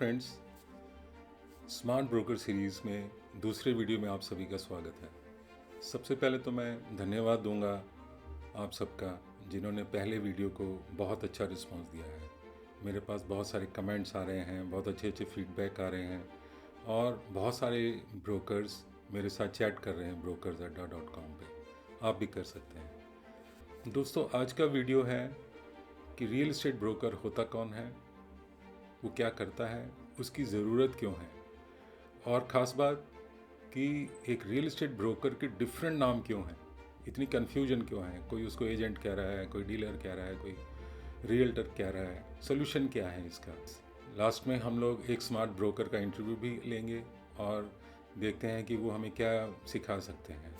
Friends, smart broker series में दूसरे video में आप सभी का स्वागत है। सबसे पहले तो मैं धन्यवाद दूंगा आप सबका जिन्होंने पहले वीडियो को बहुत अच्छा रिस्पांस दिया है। मेरे पास बहुत सारे कमेंट्स आ रहे हैं, बहुत अच्छे अच्छे फीडबैक आ रहे हैं और बहुत सारे ब्रोकर्स मेरे साथ चैट कर रहे हैं brokersadda.com पे। आप भी कर सकते हैं। दोस्तों, आज का वीडियो है कि रियल एस्टेट ब्रोकर होता कौन है, वो क्या करता है, उसकी ज़रूरत क्यों है, और ख़ास बात कि एक रियल एस्टेट ब्रोकर के डिफरेंट नाम क्यों हैं, इतनी कन्फ्यूजन क्यों है। कोई उसको एजेंट कह रहा है, कोई डीलर कह रहा है, कोई रियल्टर कह रहा है। सोल्यूशन क्या है इसका। लास्ट में हम लोग एक स्मार्ट ब्रोकर का इंटरव्यू भी लेंगे और देखते हैं कि वो हमें क्या सिखा सकते हैं।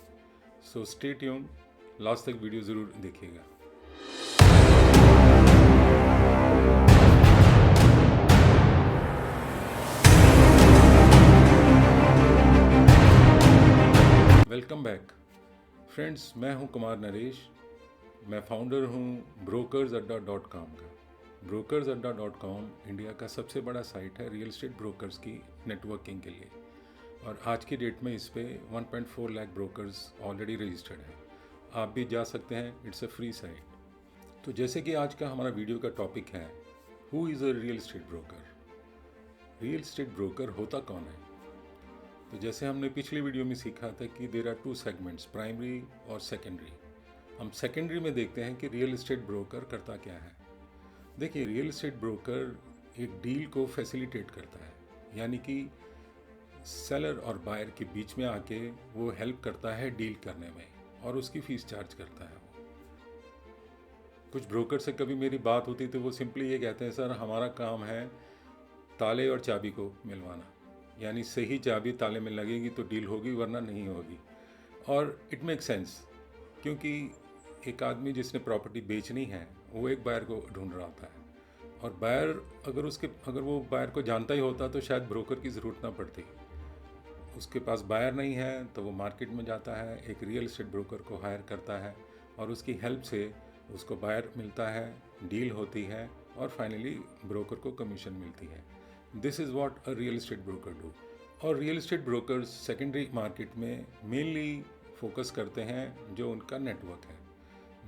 सो स्टे ट्यून्ड, लास्ट तक वीडियो ज़रूर देखिएगा। वेलकम बैक फ्रेंड्स, मैं हूं कुमार नरेश। मैं फाउंडर हूं brokersadda.com का। brokersadda.com इंडिया का सबसे बड़ा साइट है रियल एस्टेट ब्रोकर्स की नेटवर्किंग के लिए, और आज की डेट में इस पे 1.4 लाख ब्रोकर्स ऑलरेडी रजिस्टर्ड हैं। आप भी जा सकते हैं, इट्स अ फ्री साइट। तो जैसे कि आज का हमारा वीडियो का टॉपिक है, who is a real estate broker. Real estate broker होता कौन है। तो जैसे हमने पिछली वीडियो में सीखा था कि there are two segments, primary और सेकेंडरी। हम सेकेंडरी में देखते हैं कि रियल एस्टेट ब्रोकर करता क्या है। देखिए, रियल एस्टेट ब्रोकर एक डील को फैसिलिटेट करता है, यानी कि सेलर और बायर के बीच में आके वो हेल्प करता है डील करने में, और उसकी फीस चार्ज करता है। कुछ ब्रोकर से कभी मेरी बात होती तो वो सिंपली ये कहते हैं, सर हमारा काम है ताले और चाबी को मिलवाना, यानी सही चाबी ताले में लगेगी तो डील होगी, वरना नहीं होगी। और इट मेक सेंस, क्योंकि एक आदमी जिसने प्रॉपर्टी बेचनी है वो एक बायर को ढूंढ रहा होता है, और बायर अगर वो बायर को जानता ही होता तो शायद ब्रोकर की ज़रूरत ना पड़ती। उसके पास बायर नहीं है तो वो मार्केट में जाता है, एक रियल एस्टेट ब्रोकर को हायर करता है, और उसकी हेल्प से उसको बायर मिलता है, डील होती है, और फाइनली ब्रोकर को कमीशन मिलती है। This is what a real estate broker do. और real estate brokers secondary market में मेनली फोकस करते हैं जो उनका नेटवर्क है।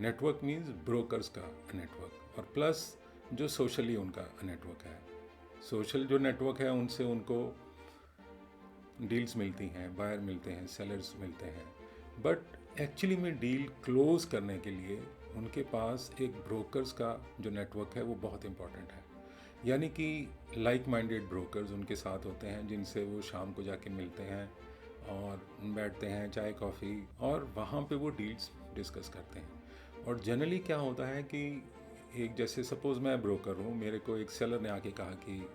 नेटवर्क मीन्स ब्रोकर्स का नेटवर्क, और प्लस जो सोशली उनका नेटवर्क है। सोशल जो नेटवर्क है उनसे उनको डील्स मिलती हैं, बायर मिलते हैं, सेलर्स मिलते हैं। बट एक्चुअली में डील क्लोज करने के लिए उनके पास एक ब्रोकर्स का जो नेटवर्क है वो बहुत इंपॉर्टेंट है। यानी कि लाइक माइंडेड ब्रोकर्स उनके साथ होते हैं, जिनसे वो शाम को जाके मिलते हैं और बैठते हैं चाय कॉफ़ी, और वहाँ पे वो डील्स डिस्कस करते हैं। और जनरली क्या होता है कि एक जैसे सपोज़ मैं ब्रोकर हूँ, मेरे को एक सेलर ने आके कहा कि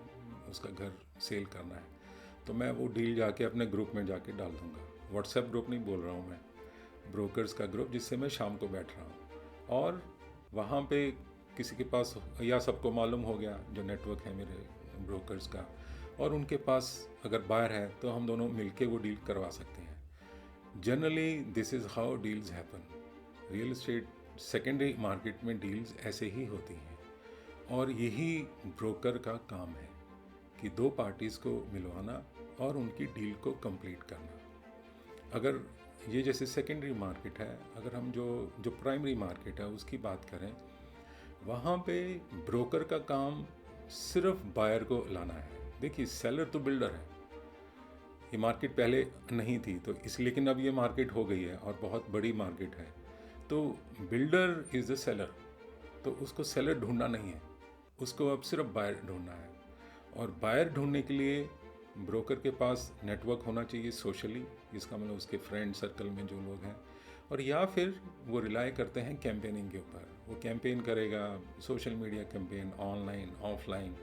उसका घर सेल करना है, तो मैं वो डील जाके अपने ग्रुप में जाके डाल दूँगा। व्हाट्सएप ग्रुप नहीं बोल रहा हूँ मैं, ब्रोकर्स का ग्रुप जिससे मैं शाम को बैठ रहा हूँ। और वहाँ पे किसी के पास, या सबको मालूम हो गया जो नेटवर्क है मेरे ब्रोकर्स का, और उनके पास अगर बायर है तो हम दोनों मिलके वो डील करवा सकते हैं। Generally this is how deals happen. Real estate secondary market में डील्स ऐसे ही होती हैं, और यही ब्रोकर का काम है कि दो पार्टीज़ को मिलवाना और उनकी डील को कंप्लीट करना। अगर ये जैसे सेकेंडरी मार्केट है, अगर हम जो प्राइमरी मार्केट है उसकी बात करें, वहाँ पे ब्रोकर का काम सिर्फ बायर को लाना है। देखिए, सेलर तो बिल्डर है। ये मार्केट पहले नहीं थी तो लेकिन अब ये मार्केट हो गई है और बहुत बड़ी मार्केट है। तो बिल्डर इज़ द सेलर, तो उसको सेलर ढूंढना नहीं है, उसको अब सिर्फ बायर ढूंढना है। और बायर ढूंढने के लिए ब्रोकर के पास नेटवर्क होना चाहिए सोशली, इसका मतलब उसके फ्रेंड सर्कल में जो लोग हैं, और या फिर वो रिलाई करते हैं कैंपेनिंग के ऊपर। वो कैंपेन करेगा, social media campaign, online offline,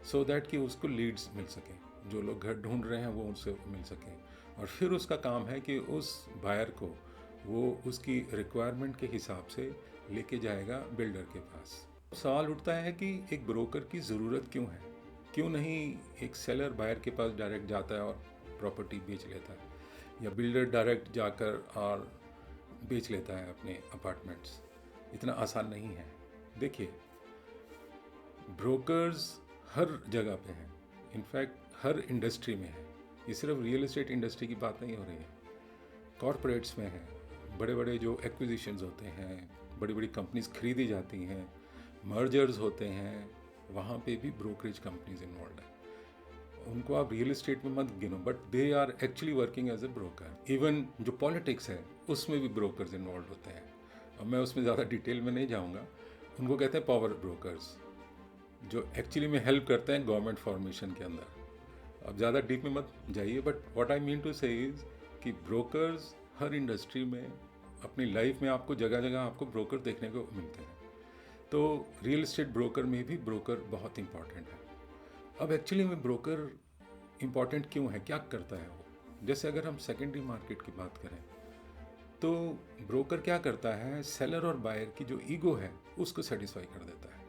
so that कि उसको लीड्स मिल सकें, जो लोग घर ढूंढ रहे हैं वो उनसे मिल सकें। और फिर उसका काम है कि उस बायर को वो उसकी रिक्वायरमेंट के हिसाब से लेके जाएगा बिल्डर के पास। सवाल उठता है कि एक ब्रोकर की ज़रूरत क्यों है, क्यों नहीं एक सेलर बायर के पास डायरेक्ट जाता है और प्रॉपर्टी बेच लेता है, या बिल्डर डायरेक्ट जाकर और बेच लेता है अपने अपार्टमेंट्स। इतना आसान नहीं है। देखिए, ब्रोकर्स हर जगह पे हैं, इनफैक्ट हर इंडस्ट्री में है। ये सिर्फ रियल एस्टेट इंडस्ट्री की बात नहीं हो रही है, कॉरपोरेट्स में है। बड़े बड़े जो एक्विजिशंस होते हैं, बड़ी बड़ी कंपनीज खरीदी जाती हैं, मर्जर्स होते हैं, वहाँ पे भी ब्रोकरेज कंपनीज इन्वॉल्व हैं। उनको आप रियल एस्टेट में मत गिनो, but they are actually working as a broker. Even जो पॉलिटिक्स है उसमें भी ब्रोकर्स इन्वॉल्व होते हैं। अब मैं उसमें ज़्यादा डिटेल में नहीं जाऊँगा। उनको कहते हैं पावर ब्रोकर्स, जो एक्चुअली में हेल्प करते हैं गवर्नमेंट फॉर्मेशन के अंदर। अब ज़्यादा डीप में मत जाइए, but what I mean to say is कि ब्रोकर्स हर इंडस्ट्री में, अपनी लाइफ में आपको जगह जगह आपको ब्रोकर देखने को मिलते हैं। तो रियल एस्टेट ब्रोकर में भी ब्रोकर बहुत इंपॉर्टेंट है। अब एक्चुअली में ब्रोकर इंपॉर्टेंट क्यों है, क्या करता है वो? जैसे अगर हम सेकेंडरी मार्केट की बात करें तो ब्रोकर क्या करता है, सेलर और बायर की जो ईगो है उसको सेटिस्फाई कर देता है।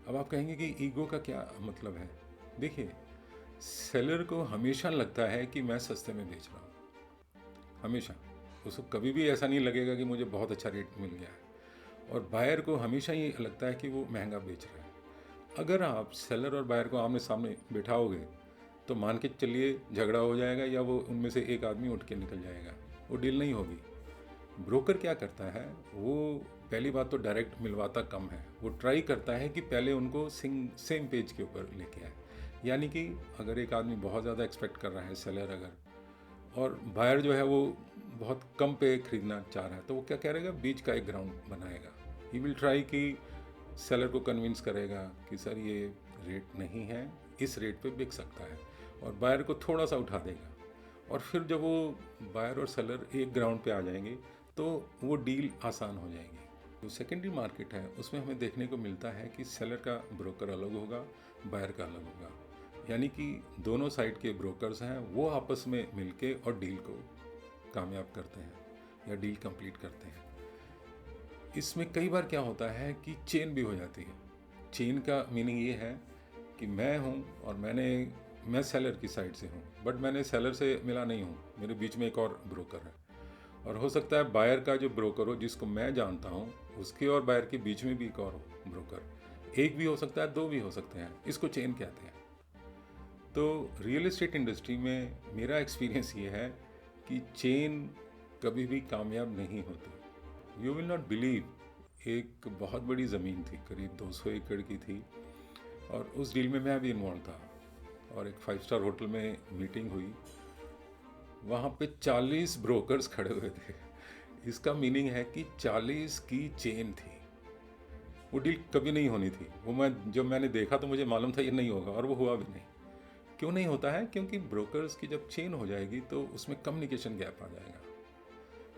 अब आप कहेंगे कि ईगो का क्या मतलब है? देखिए, सेलर को हमेशा लगता है कि मैं सस्ते में बेच रहा हूँ, हमेशा। उसको कभी भी ऐसा नहीं लगेगा कि मुझे बहुत अच्छा रेट मिल गया है। और बायर को हमेशा ये लगता है कि वो महंगा बेच रहा है। अगर आप सेलर और बायर को आमने सामने बिठाओगे तो मान के चलिए झगड़ा हो जाएगा, या वो उनमें से एक आदमी उठ के निकल जाएगा, वो डील नहीं होगी। ब्रोकर क्या करता है, वो पहली बात तो डायरेक्ट मिलवाता कम है। वो ट्राई करता है कि पहले उनको सेम पेज के ऊपर लेके आए। यानी कि अगर एक आदमी बहुत ज़्यादा एक्सपेक्ट कर रहा है, सेलर अगर, और बायर जो है वो बहुत कम पे खरीदना चाह रहा है, तो वो क्या करेगा, बीच का एक ग्राउंड बनाएगा। ही विल ट्राई कि सेलर को कन्विंस करेगा कि सर ये रेट नहीं है, इस रेट पे बिक सकता है, और बायर को थोड़ा सा उठा देगा। और फिर जब वो बायर और सेलर एक ग्राउंड पे आ जाएंगे तो वो डील आसान हो जाएगी। जो सेकेंडरी मार्केट है उसमें हमें देखने को मिलता है कि सेलर का ब्रोकर अलग होगा, बायर का अलग होगा। यानी कि दोनों साइड के ब्रोकर्स हैं, वो आपस में मिलके और डील को कामयाब करते हैं या डील कंप्लीट करते हैं। इसमें कई बार क्या होता है कि चेन भी हो जाती है। चेन का मीनिंग ये है कि मैं हूँ और मैं सेलर की साइड से हूँ, बट मैंने सेलर से मिला नहीं हूँ, मेरे बीच में एक और ब्रोकर है। और हो सकता है बायर का जो ब्रोकर हो, जिसको मैं जानता हूँ, उसके और बायर के बीच में भी एक और हो ब्रोकर। एक भी हो सकता है, दो भी हो सकते हैं, इसको चेन कहते हैं। तो रियल एस्टेट इंडस्ट्री में मेरा एक्सपीरियंस ये है कि चेन कभी भी कामयाब नहीं होती। यू विल नॉट बिलीव, एक बहुत बड़ी ज़मीन थी, करीब 200 एकड़ की थी, और उस डील में मैं भी इन्वॉल्व था। और एक 5 स्टार होटल में मीटिंग हुई, वहाँ पे 40 ब्रोकर्स खड़े हुए थे। इसका मीनिंग है कि 40 की चेन थी। वो डील कभी नहीं होनी थी। वो जब मैंने देखा तो मुझे मालूम था ये नहीं होगा, और वो हुआ भी नहीं। क्यों नहीं होता है? क्योंकि ब्रोकर्स की जब चेन हो जाएगी तो उसमें कम्युनिकेशन गैप आ जाएगा।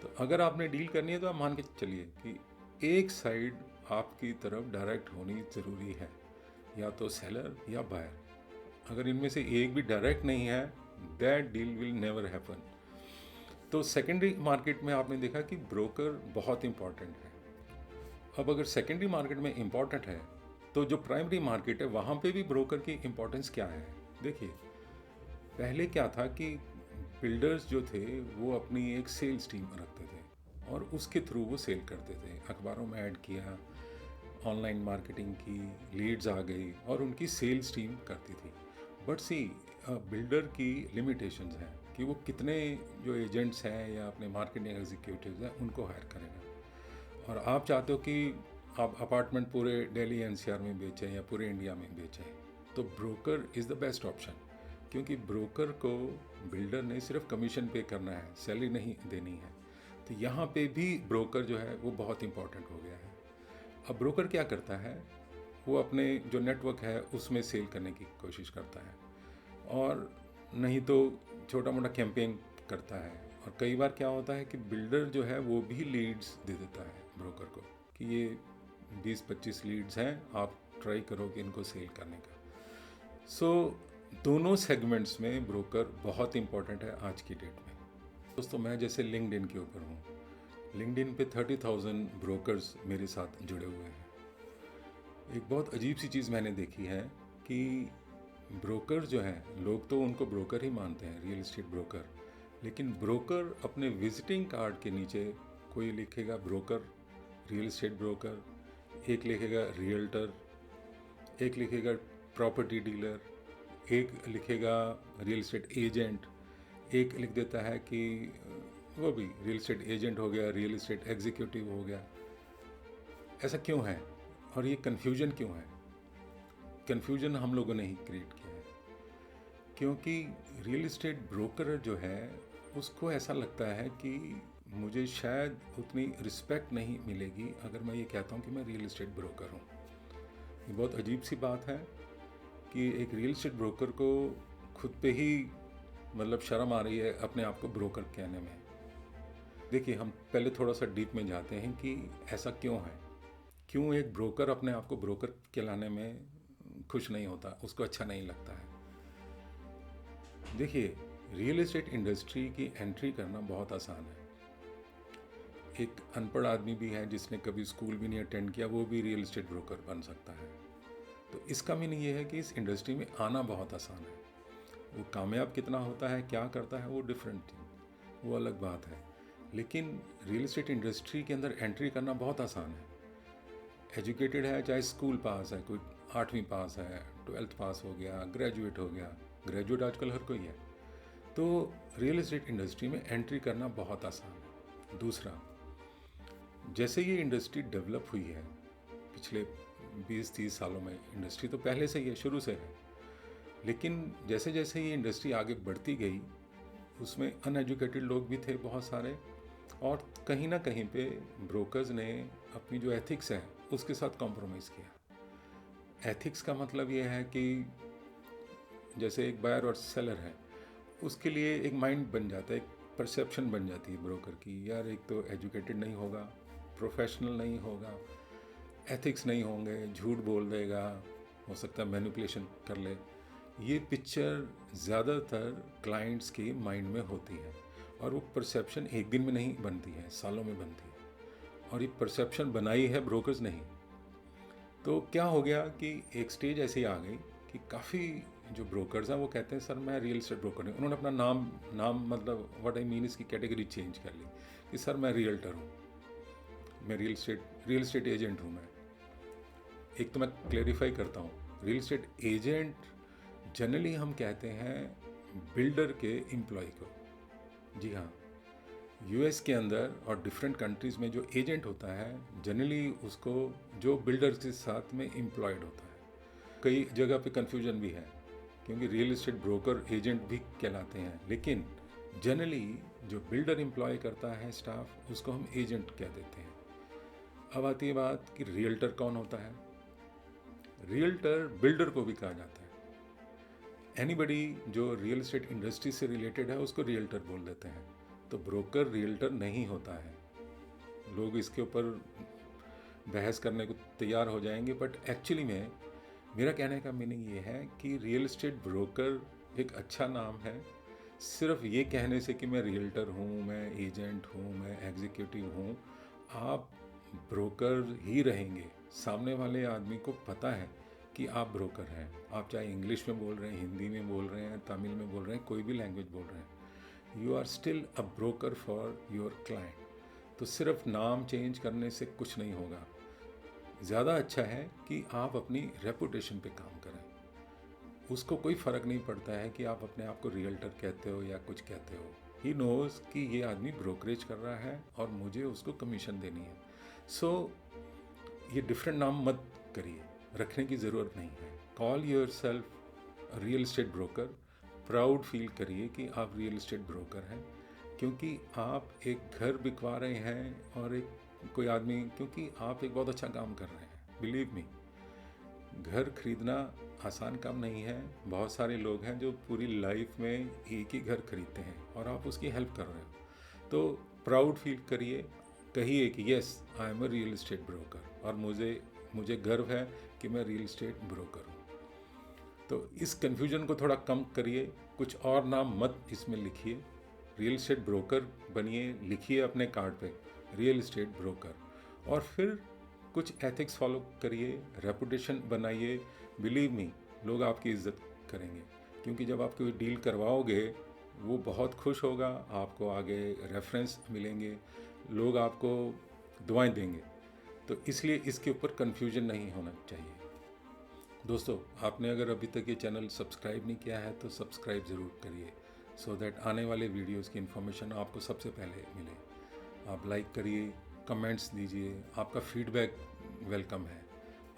तो अगर आपने डील करनी है तो आप मान के चलिए कि एक साइड आपकी तरफ डायरेक्ट होनी ज़रूरी है, या तो सेलर या बायर। अगर इनमें से एक भी डायरेक्ट नहीं है, that deal will never happen. तो सेकेंडरी मार्केट में आपने देखा कि ब्रोकर बहुत इंपॉर्टेंट है। अब अगर सेकेंडरी मार्केट में इंपॉर्टेंट है, तो जो प्राइमरी मार्केट है वहाँ पे भी ब्रोकर की इंपॉर्टेंस क्या है? देखिए, पहले क्या था कि बिल्डर्स जो थे वो अपनी एक सेल्स टीम रखते थे और उसके थ्रू वो सेल करते थे। अखबारों में ऐड किया, ऑनलाइन मार्केटिंग की, लीड्स आ गई और उनकी सेल्स टीम करती थी। बट सी, बिल्डर की लिमिटेशंस हैं कि वो कितने जो एजेंट्स हैं या अपने मार्केटिंग एग्जीक्यूटिव्स हैं उनको हायर करेगा। और आप चाहते हो कि आप अपार्टमेंट पूरे दिल्ली एनसीआर में बेचें या पूरे इंडिया में बेचें, तो broker is the best option. क्योंकि ब्रोकर को बिल्डर ने सिर्फ कमीशन पे करना है, सैलरी नहीं देनी है। तो यहाँ पे भी ब्रोकर जो है वो बहुत इंपॉर्टेंट हो गया है। अब ब्रोकर क्या करता है, वो अपने जो नेटवर्क है उसमें सेल करने की कोशिश करता है, और नहीं तो छोटा मोटा कैंपेन करता है। और कई बार क्या होता है कि बिल्डर जो है वो भी लीड्स दे देता है ब्रोकर को कि ये 20-25 लीड्स हैं, आप ट्राई करो कि इनको सेल करने का। सो दोनों सेगमेंट्स में ब्रोकर बहुत इंपॉर्टेंट है आज की डेट में। दोस्तों, मैं जैसे लिंक्डइन के ऊपर हूँ, लिंक्डइन पे 30,000 ब्रोकर्स मेरे साथ जुड़े हुए हैं। एक बहुत अजीब सी चीज़ मैंने देखी है कि ब्रोकर जो हैं, लोग तो उनको ब्रोकर ही मानते हैं, रियल एस्टेट ब्रोकर, लेकिन ब्रोकर अपने विजिटिंग कार्ड के नीचे कोई लिखेगा ब्रोकर, रियल एस्टेट ब्रोकर, एक लिखेगा रियल्टर, एक लिखेगा प्रॉपर्टी डीलर, एक लिखेगा रियल एस्टेट एजेंट, एक लिख देता है कि वो भी रियल एस्टेट एजेंट हो गया, रियल एस्टेट एग्जीक्यूटिव हो गया। ऐसा क्यों है और ये कन्फ्यूजन क्यों है? कन्फ्यूजन हम लोगों ने ही क्रिएट किया है, क्योंकि रियल एस्टेट ब्रोकर जो है उसको ऐसा लगता है कि मुझे शायद उतनी रिस्पेक्ट नहीं मिलेगी अगर मैं ये कहता हूँ कि मैं रियल एस्टेट ब्रोकर हूँ। ये बहुत अजीब सी बात है कि एक रियल एस्टेट ब्रोकर को खुद पे ही मतलब शर्म आ रही है अपने आप को ब्रोकर कहने में। देखिए, हम पहले थोड़ा सा डीप में जाते हैं कि ऐसा क्यों है, क्यों एक ब्रोकर अपने आप को ब्रोकर कहलाने में खुश नहीं होता, उसको अच्छा नहीं लगता है। देखिए, रियल एस्टेट इंडस्ट्री की एंट्री करना बहुत आसान है। एक अनपढ़ आदमी भी है जिसने कभी स्कूल भी नहीं अटेंड किया, वो भी रियल एस्टेट ब्रोकर बन सकता है। तो इसका मीनिंग ये है कि इस इंडस्ट्री में आना बहुत आसान है। वो कामयाब कितना होता है, क्या करता है, वो डिफरेंट थिंग, वो अलग बात है। लेकिन रियल एस्टेट इंडस्ट्री के अंदर एंट्री करना बहुत आसान है। एजुकेटेड है, चाहे स्कूल पास है, कोई 8वीं पास है, 12th पास हो गया, ग्रेजुएट हो गया, ग्रेजुएट आजकल हर कोई है, तो रियल एस्टेट इंडस्ट्री में एंट्री करना बहुत आसान है। दूसरा, जैसे ये इंडस्ट्री डेवलप हुई है पिछले 20-30 सालों में, इंडस्ट्री तो पहले से ही है, शुरू से है, लेकिन जैसे जैसे ये इंडस्ट्री आगे बढ़ती गई उसमें अनएजुकेटेड लोग भी थे बहुत सारे, और कहीं ना कहीं पे ब्रोकर्स ने अपनी जो एथिक्स है उसके साथ कॉम्प्रोमाइज़ किया। एथिक्स का मतलब ये है कि जैसे एक बायर और सेलर है, उसके लिए एक माइंड बन जाता है, एक परसेप्शन बन जाती है ब्रोकर की, यार एक तो एजुकेटेड नहीं होगा, प्रोफेशनल नहीं होगा, एथिक्स नहीं होंगे, झूठ बोल देगा, हो सकता है मैनिपुलेशन कर ले। ये पिक्चर ज़्यादातर क्लाइंट्स के माइंड में होती है, और वो परसेप्शन एक दिन में नहीं बनती है, सालों में बनती है, और ये परसेप्शन बनाई है ब्रोकर्स नहीं। तो क्या हो गया कि एक स्टेज ऐसी आ गई कि काफ़ी जो ब्रोकर्स हैं वो कहते हैं सर मैं रियल एस्टेट ब्रोकर हूँ। उन्होंने अपना नाम मतलब व्हाट आई मीन इसकी कैटेगरी चेंज कर ली कि सर मैं रियल्टर हूँ, मैं रियल एस्टेट एजेंट हूँ। मैं एक तो मैं क्लेरिफाई करता हूँ, रियल एस्टेट एजेंट जनरली हम कहते हैं बिल्डर के एम्प्लॉय को। जी हाँ, यूएस के अंदर और डिफरेंट कंट्रीज़ में जो एजेंट होता है जनरली उसको जो बिल्डर्स के साथ में एम्प्लॉयड होता है। कई जगह पे कन्फ्यूजन भी है क्योंकि रियल एस्टेट ब्रोकर एजेंट भी कहलाते हैं, लेकिन जनरली जो बिल्डर एम्प्लॉय करता है स्टाफ, उसको हम एजेंट कह देते हैं। अब आती है बात कि रियल्टर कौन होता है। रियल्टर बिल्डर को भी कहा जाता है। एनीबडी जो रियल एस्टेट इंडस्ट्री से रिलेटेड है उसको रियल्टर बोल देते हैं। तो ब्रोकर रियल्टर नहीं होता है। लोग इसके ऊपर बहस करने को तैयार हो जाएंगे, बट एक्चुअली में मेरा कहने का मीनिंग ये है कि रियल एस्टेट ब्रोकर एक अच्छा नाम है। सिर्फ ये कहने से कि मैं रियल्टर हूँ, मैं एजेंट हूँ, मैं एग्जीक्यूटिव हूँ, आप ब्रोकर ही रहेंगे। सामने वाले आदमी को पता है कि आप ब्रोकर हैं। आप चाहे इंग्लिश में बोल रहे हैं, हिंदी में बोल रहे हैं, तमिल में बोल रहे हैं, कोई भी लैंग्वेज बोल रहे हैं, you are still a broker for your client. तो सिर्फ नाम चेंज करने से कुछ नहीं होगा। ज़्यादा अच्छा है कि आप अपनी रेपुटेशन पे काम करें। उसको कोई फ़र्क नहीं पड़ता है कि आप अपने आप को रियल्टर कहते हो या कुछ कहते हो। ही नोज़ कि ये आदमी ब्रोकरेज कर रहा है और मुझे उसको कमीशन देनी है। सो ये डिफरेंट नाम मत करिए, रखने की ज़रूरत नहीं है। Call your self real estate broker. Proud feel करिए कि आप रियल एस्टेट ब्रोकर हैं, क्योंकि आप एक घर बिकवा रहे हैं और एक कोई आदमी, क्योंकि आप एक बहुत अच्छा काम कर रहे हैं। बिलीव मी, घर खरीदना आसान काम नहीं है। बहुत सारे लोग हैं जो पूरी लाइफ में एक ही घर खरीदते हैं और आप उसकी हेल्प कर रहे हो। तो प्राउड फील करिए, कहिए कि yes I am a real estate broker, और मुझे गर्व है कि मैं रियल एस्टेट ब्रोकर हूँ। तो इस कन्फ्यूजन को थोड़ा कम करिए, कुछ और नाम मत इसमें लिखिए। रियल एस्टेट ब्रोकर बनिए, लिखिए अपने कार्ड पे रियल एस्टेट ब्रोकर, और फिर कुछ एथिक्स फॉलो करिए, रेपुटेशन बनाइए। बिलीव मी, लोग आपकी इज्जत करेंगे, क्योंकि जब आप कोई डील करवाओगे वो बहुत खुश होगा, आपको आगे रेफरेंस मिलेंगे, लोग आपको दुआएं देंगे। तो इसलिए इसके ऊपर कन्फ्यूजन नहीं होना चाहिए। दोस्तों, आपने अगर अभी तक ये चैनल सब्सक्राइब नहीं किया है तो सब्सक्राइब ज़रूर करिए, सो दैट आने वाले वीडियोस की इन्फॉर्मेशन आपको सबसे पहले मिले। आप लाइक करिए, कमेंट्स दीजिए, आपका फीडबैक वेलकम है।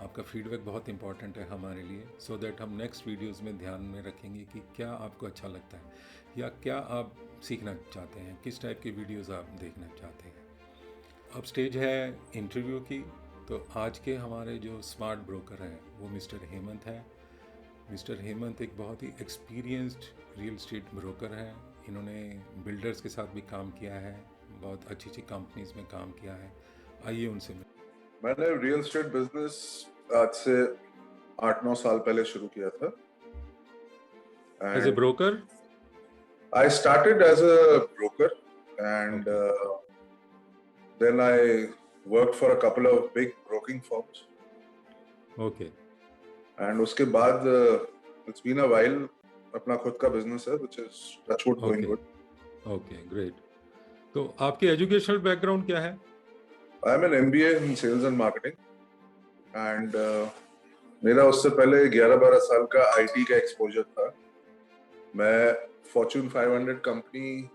आपका फीडबैक बहुत इंपॉर्टेंट है हमारे लिए, सो दैट हम नेक्स्ट वीडियोस में ध्यान में रखेंगे कि क्या आपको अच्छा लगता है या क्या आप सीखना चाहते हैं, किस टाइप की वीडियोस आप देखना चाहते हैं। अब स्टेज है इंटरव्यू की। तो आज के हमारे जो स्मार्ट ब्रोकर हैं वो मिस्टर हेमंत हैं। मिस्टर हेमंत एक बहुत ही एक्सपीरियंस्ड रियल एस्टेट ब्रोकर हैं। इन्होंने बिल्डर्स के साथ भी काम किया है, बहुत अच्छी अच्छी कंपनीज में काम किया है। आइए उनसे मैंने रियल एस्टेट बिजनेस आज से 8-9 साल पहले शुरू किया था। As a broker I started as a broker and then I worked for a couple of big broking firms. Okay And उसके बाद it's been a while अपना खुद का बिजनेस है which is touchwood going good. Okay great. तो आपकी educational background क्या है? I am an MBA in sales and marketing and मेरा उससे पहले 11-12 साल का IT का एक्सपोजर था। मैं फॉर्च्यून 500 कंपनी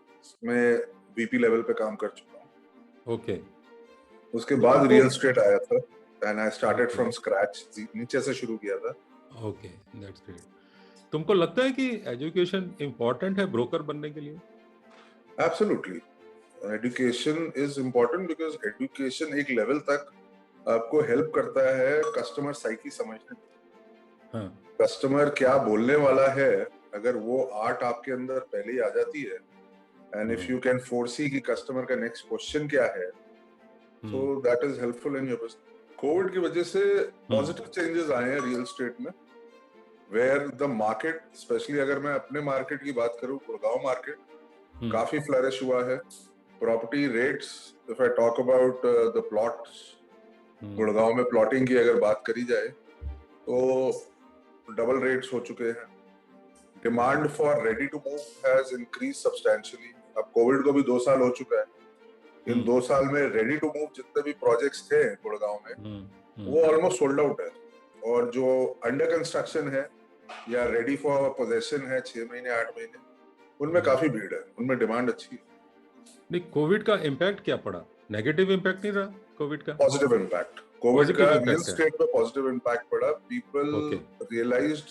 में VP लेवल पे काम कर चुका हूँ। ओके उसके बाद रियल एस्टेट आया था and I started from scratch, नीचे से शुरू किया था। Okay that's great. तुमको लगता है कि एजुकेशन इम्पोर्टेंट है ब्रोकर बनने के लिए? Absolutely, education is important because education एक लेवल तक आपको हेल्प करता है कस्टमर साइकी समझने में। कस्टमर क्या बोलने वाला है, अगर वो आर्ट आपके अंदर पहले ही आ जाती है and if you can foresee कि कस्टमर का नेक्स्ट क्वेश्चन क्या है, so that is helpful in your business. Covid की वजह से पॉजिटिव चेंजेस आए हैं रियल एस्टेट में, वेयर द मार्केट, स्पेशली अगर मैं अपने मार्केट की बात करूं, गुड़गांव मार्केट काफी फ्लरिश हुआ है। Property rates, if I talk about the plots, Gurgaon में प्लॉटिंग की अगर बात करी जाए तो डबल रेट्स हो चुके हैं। Demand for ready to move has increase substantially. अब कोविड को भी 2 साल हो चुका है, इन 2 साल में रेडी टू मूव जितने भी प्रोजेक्ट्स थे गुड़गांव में वो ऑलमोस्ट सोल्ड आउट है, और जो अंडर कंस्ट्रक्शन है या रेडी फॉर पोजेशन है 6 महीने 8 महीने, उनमें काफी भीड़ है, उनमें डिमांड अच्छी है। नहीं, कोविड का इम्पैक्ट क्या पड़ा? नेगेटिव इम्पैक्ट नहीं रहा कोविड का? पॉजिटिव इम्पैक्ट कोविड का रियल एस्टेट पे पॉजिटिव इम्पैक्ट पड़ा। पीपल रियलाइज्ड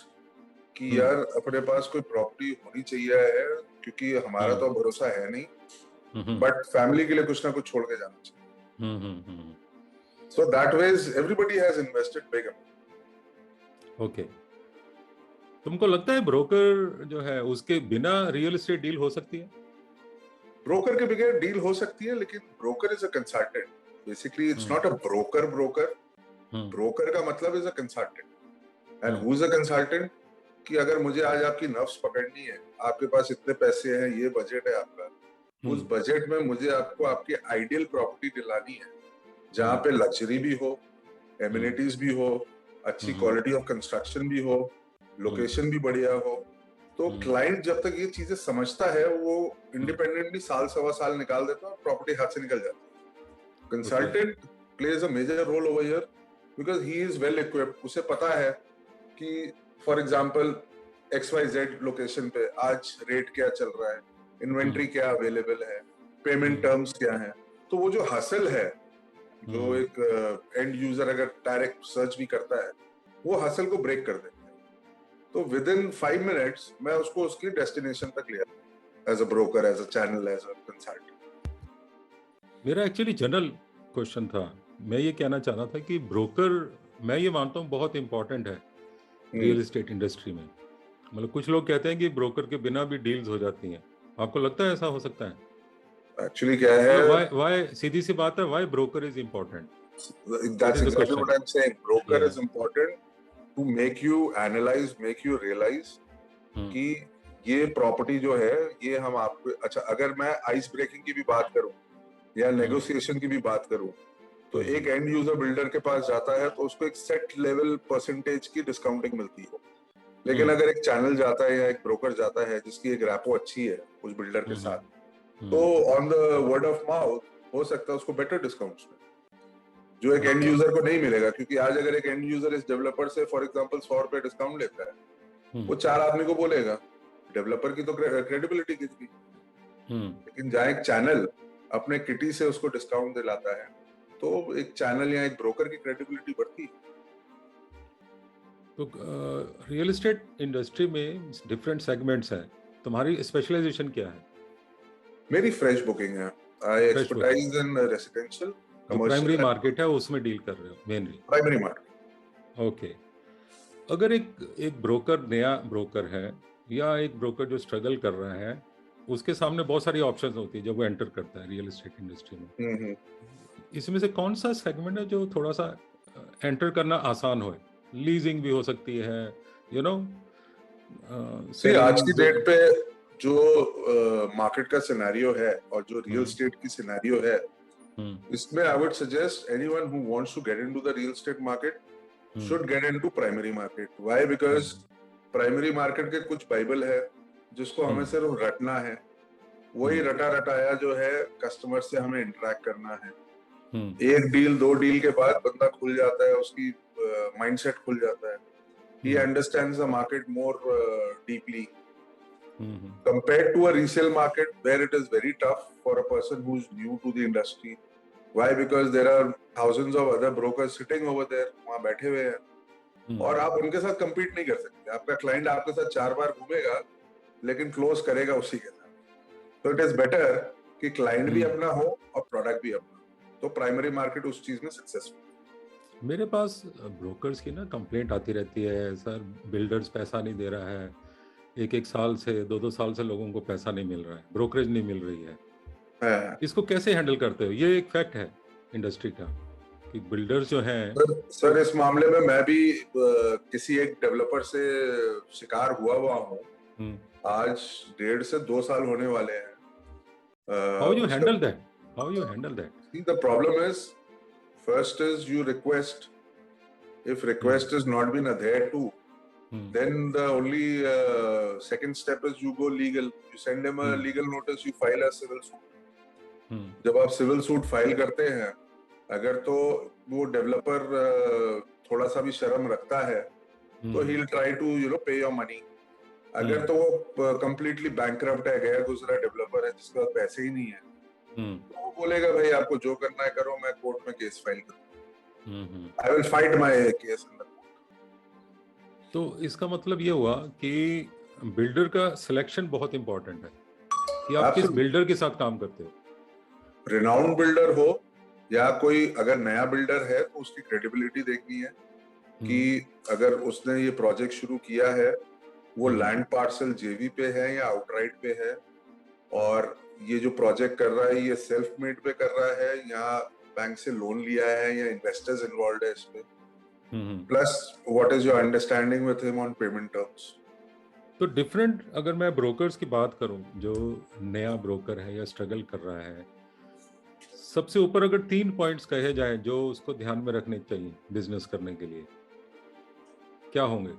कि यार अपने पास कोई प्रॉपर्टी होनी चाहिए है, क्योंकि हमारा तो भरोसा है नहीं, बट फैमिली के लिए कुछ ना कुछ छोड़ के जाना चाहिए। So that ways everybody has invested big. Okay, तुमको लगता है ब्रोकर जो है उसके बिना रियल एस्टेट डील हो सकती है? ब्रोकर के बगैर डील हो सकती है, लेकिन broker is a consultant. Basically it's not a broker. Broker का मतलब is a consultant. And who is a consultant? कि अगर मुझे आज आपकी नफ्स पकड़नी है, आपके पास इतने पैसे हैं, ये बजट है आपका, उस बजट में मुझे आपको आपकी आइडियल प्रॉपर्टी दिलानी है जहाँ पे लग्जरी भी हो, एमिनिटीज भी हो, अच्छी क्वालिटी ऑफ कंस्ट्रक्शन भी हो, लोकेशन भी बढ़िया हो। तो क्लाइंट जब तक ये चीजें समझता है, वो इंडिपेंडेंटली साल सवा साल निकाल देता है और प्रॉपर्टी हाथ से निकल जाती है। Consultant plays a major role over here because he is well equipped. उसे पता है कि फॉर एग्जांपल XYZ लोकेशन पे आज रेट क्या चल रहा है, इन्वेंट्री क्या अवेलेबल है, पेमेंट टर्म्स क्या है। तो वो जो हसल है, जो एक एंड यूजर अगर डायरेक्ट सर्च भी करता है, वो हसल को ब्रेक कर देते हैं। तो विद इन 5 मिनट्स मैं उसको उसकी डेस्टिनेशन तक ले आता, as a broker, as a channel, as a consultant. मेरा एक्चुअली जनरल क्वेश्चन था। मैं ये कहना चाह रहा था कि ब्रोकर, मैं ये मानता हूँ बहुत इंपॉर्टेंट है रियल एस्टेट इंडस्ट्री में। मतलब कुछ लोग कहते हैं कि ब्रोकर के बिना भी डील्स हो जाती हैं। आपको लगता है ऐसा हो सकता है? एक्चुअली क्या है, व्हाई सीधी सी बात है, why broker is important? That's exactly what I am saying. Broker is important to make you analyse, make you realise कि ये प्रॉपर्टी जो है, ये हम आपको, अच्छा अगर मैं आइस ब्रेकिंग की भी बात करूं या नेगोशिएशन की भी बात करूं, तो एक एंड यूजर बिल्डर के पास जाता है तो उसको एक सेट लेवल परसेंटेज की डिस्काउंटिंग मिलती है। लेकिन अगर एक चैनल जाता है या एक ब्रोकर जाता है जिसकी एक रैपो अच्छी है उस बिल्डर के साथ, तो on the word of mouth हो सकता है उसको बेटर डिस्काउंट्स में। जो एक एंड यूजर को नहीं मिलेगा, क्योंकि आज अगर एक एंड यूजर इस डेवलपर से फॉर एग्जांपल 100 रुपए डिस्काउंट लेता है, वो 4 आदमी को बोलेगा, डेवलपर की तो क्रेडिबिलिटी कितनी। लेकिन जहाँ एक चैनल अपने किटी से उसको डिस्काउंट दिलाता है, तो एक चैनल या एक ब्रोकर की क्रेडिबिलिटी बढ़ती है। तो रियल एस्टेट इंडस्ट्री में डिफरेंट सेगमेंट्स हैं, तुम्हारी स्पेशलाइजेशन क्या है? मेरी फ्रेश बुकिंग है। आई एक्सपर्टाइज इन रेसिडेंशियल, जो प्राइमरी मार्केट है उसमें डील कर रहे हो मेनली? Primary market. ओके। अगर एक ब्रोकर, नया ब्रोकर है या एक ब्रोकर जो स्ट्रगल कर रहा है, उसके सामने बहुत सारी ऑप्शंस होती है जब वो एंटर करता है रियल एस्टेट इंडस्ट्री में, इसमें से कौन सा सेगमेंट है जो थोड़ा सा एंटर करना आसान हो? लीजिंग भी हो सकती है, यू नो। आज की डेट पे जो मार्केट का सिनेरियो है और जो रियल एस्टेट की सिनेरियो है, इसमें I would suggest anyone who wants to get into the real estate market should get into primary market. Why? Because primary market के कुछ बाइबल है जिसको हमें सिर्फ रटना है, वही रटा रटाया जो है कस्टमर से हमें इंटरेक्ट करना है। एक डील 2 डील के बाद बंदा खुल जाता है, उसकी माइंडसेट खुल जाता है। He understands the market more deeply compared to a resale market where it is very tough for a person who's new to the industry. Why? Because there are thousands of other brokers sitting over there, वहाँ बैठे हुए हैं, और आप उनके साथ compete नहीं कर सकते। आपका क्लाइंट आपके साथ 4 बार घूमेगा लेकिन क्लोज करेगा उसी के साथ। तो इट इज बेटर कि क्लाइंट भी अपना हो और प्रोडक्ट भी अपना, तो प्राइमरी मार्केट उस चीज में सक्सेसफुल। मेरे पास ब्रोकर्स की ना कंप्लेंट आती रहती है, सर बिल्डर्स पैसा नहीं दे रहा है, 1-1 साल से 2-2 साल से लोगों को पैसा नहीं मिल रहा है, ब्रोकरेज नहीं मिल रही है। इसको कैसे हैंडल करते हो? ये एक फैक्ट है इंडस्ट्री का कि बिल्डर्स जो हैं। सर इस मामले में मैं भी किसी एक डेवलपर से शिकार हुआ हूँ। आज 1.5 से 2 साल होने वाले हैं। How you handle that? How you handle that? See, the problem is, first is you request. If request is not been adhered to, then the only second step is you go legal. You send them a legal notice. You file a civil suit. जब आप civil suit file करते हैं, अगर तो वो developer थोड़ा सा भी शर्म रखता है, तो he'll try to pay your money. अगर तो वो completely bankrupt है, गया दूसरा डेवलपर है जिसके पास पैसे ही नहीं है, तो वो बोलेगा भाई आपको जो करना है करो, मैं कोर्ट में केस फाइल करूँ। I will fight my case in the court. तो इसका मतलब ये हुआ कि बिल्डर का सिलेक्शन बहुत इंपॉर्टेंट है कि आप किस बिल्डर के साथ काम करते हो। रिनाउंड बिल्डर हो या कोई अगर नया बिल्डर है तो उसकी क्रेडिबिलिटी देखनी है कि अगर उसने ये प्रोजेक्ट शुरू किया है वो लैंड पार्सल जेवी पे है या आउटराइट पे है, और ये जो प्रोजेक्ट कर रहा है ये सेल्फ मेड पे कर रहा है या बैंक से लोन लिया है या इन्वेस्टर्स इन्वॉल्व है इसमें, plus what is your understanding with him on payment terms. तो डिफरेंट, अगर मैं ब्रोकर्स की बात करूं, जो नया ब्रोकर है या स्ट्रगल कर रहा है, सबसे ऊपर अगर 3 पॉइंट्स कहे जाएं जो उसको ध्यान में रखने चाहिए बिजनेस करने के लिए, क्या होंगे?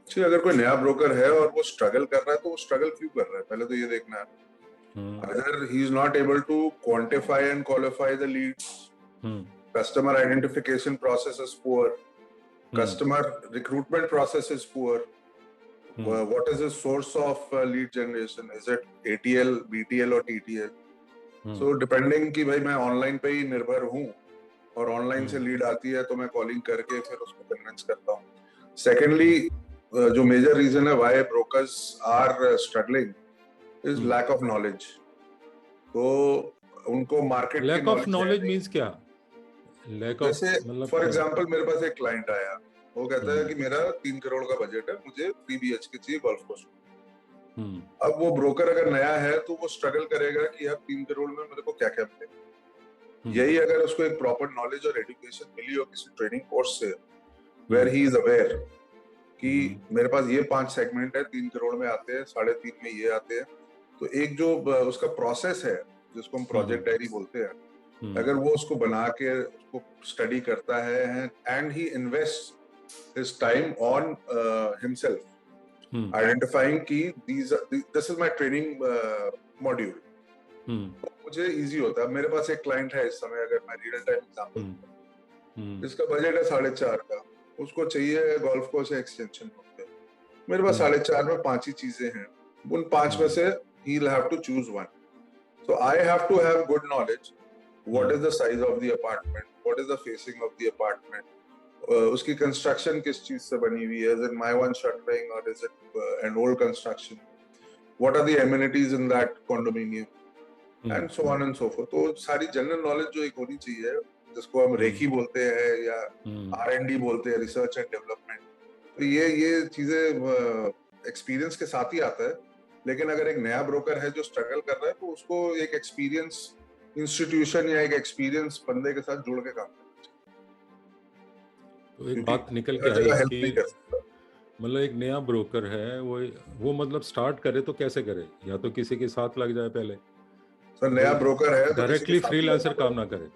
अगर कोई नया ब्रोकर है और वो स्ट्रगल कर रहा है तो वो स्ट्रगल क्यों कर रहा है, पहले तो ये देखना है। अगर he is not able to quantify and qualify the leads, customer identification process is poor, customer recruitment process is poor, what is the source of lead generation, is it ATL, BTL or TTL? So depending कि भाई मैं online पे ही निर्भर हूँ और online से lead आती है तो मैं कॉलिंग करके फिर उसको कन्विंस करता हूँ। सेकेंडली, जो मेजर रीजन है why brokers are struggling is lack of knowledge. तो उनको market lack of knowledge means क्या? लैक ऑफ, जैसे फॉर एग्जांपल मेरे पास एक क्लाइंट आया, वो कहता है कि मेरा 3 करोड़ का बजट है, मुझे 3 BHK चाहिए गोल्फ कोर्स। अब वो ब्रोकर अगर नया है तो वो स्ट्रगल करेगा कि यार 3 करोड़ में मेरे को क्या क्या मिलेगा। यही अगर उसको एक प्रॉपर नॉलेज और एजुकेशन मिली हो किसी ट्रेनिंग कोर्स से, वेयर ही इज अवेयर कि मेरे पास ये 5 सेगमेंट है, 3 करोड़ में आते हैं, 3.5 में ये आते हैं, तो एक जो उसका प्रोसेस है जिसको हम प्रोजेक्ट डायरी बोलते हैं, अगर वो उसको बना के उसको स्टडी करता है and he invest his time on himself identifying कि this is my training module, मुझे इजी होता है। मेरे पास एक क्लाइंट है इस समय, अगर मैं रियल टाइम एग्जांपल, जिसका बजट है 4.5 का, उसको चाहिए गोल्फ कोर्स या एक्सटेंशन होते, मेरे पास 4.5 में 5 ही चीजें हैं, उन 5 में से he'll have to choose one. So I have to have good knowledge. What is the size of the apartment? What is the facing of the apartment? उसकी कंस्ट्रक्शन किस चीज से बनी हुई है? Is it my one shuttering or is it an old construction? What are the amenities in that condominium? And so on and so forth. तो सारी general knowledge जो एक होनी चाहिए, जिसको हम रेकी बोलते हैं या R&D बोलते हैं, रिसर्च एंड डेवलपमेंट, तो ये चीजें एक्सपीरियंस के साथ ही आता है। लेकिन अगर एक नया ब्रोकर है जो स्ट्रगल कर रहा है, तो उसको एक एक्सपीरियंस इंस्टीट्यूशन या एक एक्सपीरियंस बंदे के साथ जुड़ के काम करना चाहिए। तो एक बात निकल के आई कि मतलब एक नया ब्रोकर है, वो मतलब स्टार्ट करे तो कैसे करे? या तो किसी के साथ लग जाए पहले। सर नया ब्रोकर है तो डायरेक्टली फ्रीलांसर काम ना करे,